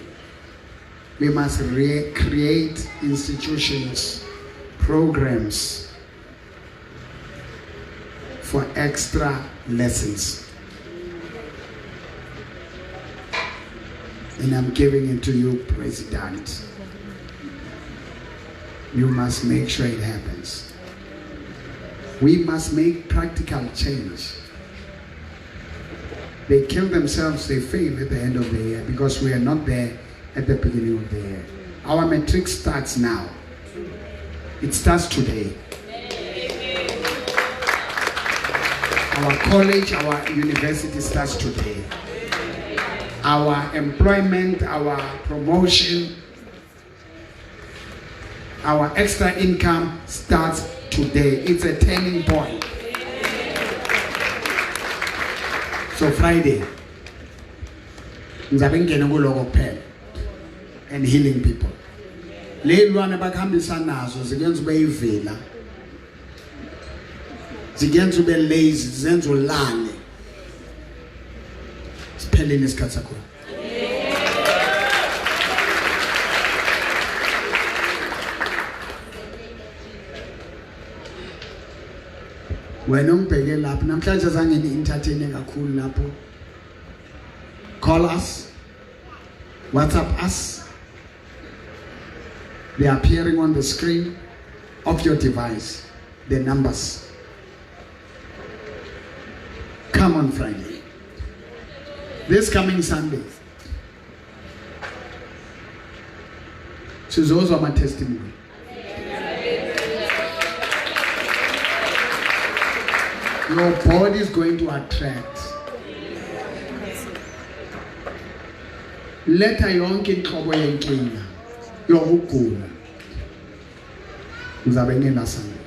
we must create institutions, programs for extra lessons. And I'm giving it to you, President. You must make sure it happens. We must make practical change. They kill themselves, they fail at the end of the year because we are not there at the beginning of the year. Our matric starts now. It starts today. Our college, our university starts today. Our employment, our promotion, our extra income starts today. It's a turning point. So Friday, and healing people. Lelwane bakuhambisa nazo zigenza ube ivela. Zigenza ube lazy, zenza ulale. Sipheleni isikhathi sakho. Wena ungibheke lapho namhlanje zange ni-entertain kakhulu lapho. Call us. WhatsApp us. They are appearing on the screen of your device. The numbers. Come on Friday. This coming Sunday. Sizozwa my testimony. Your body is going to attract. Letha yonke inhlobo yenkinga yokugula. Uzabe ngena Sunday.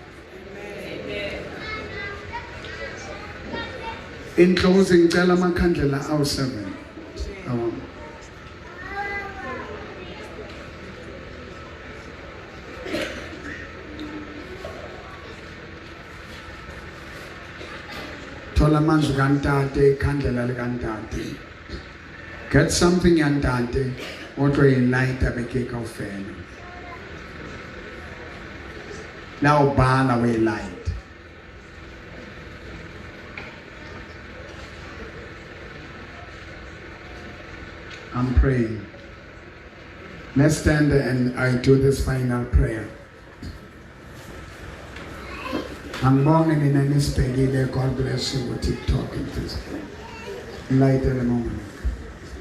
In closing, ngicela amakhandlela awu-7. Awami. Thola amanzi kaNtate, ikhandlela likaNtate. Get something yantate, kodwa i-light abeke kaofela. La ubhala we-light. I'm praying. Let's stand and I do this final prayer. Angibonge nina nisibhekile. God bless you with TikTok and Facebook. Light in a moment.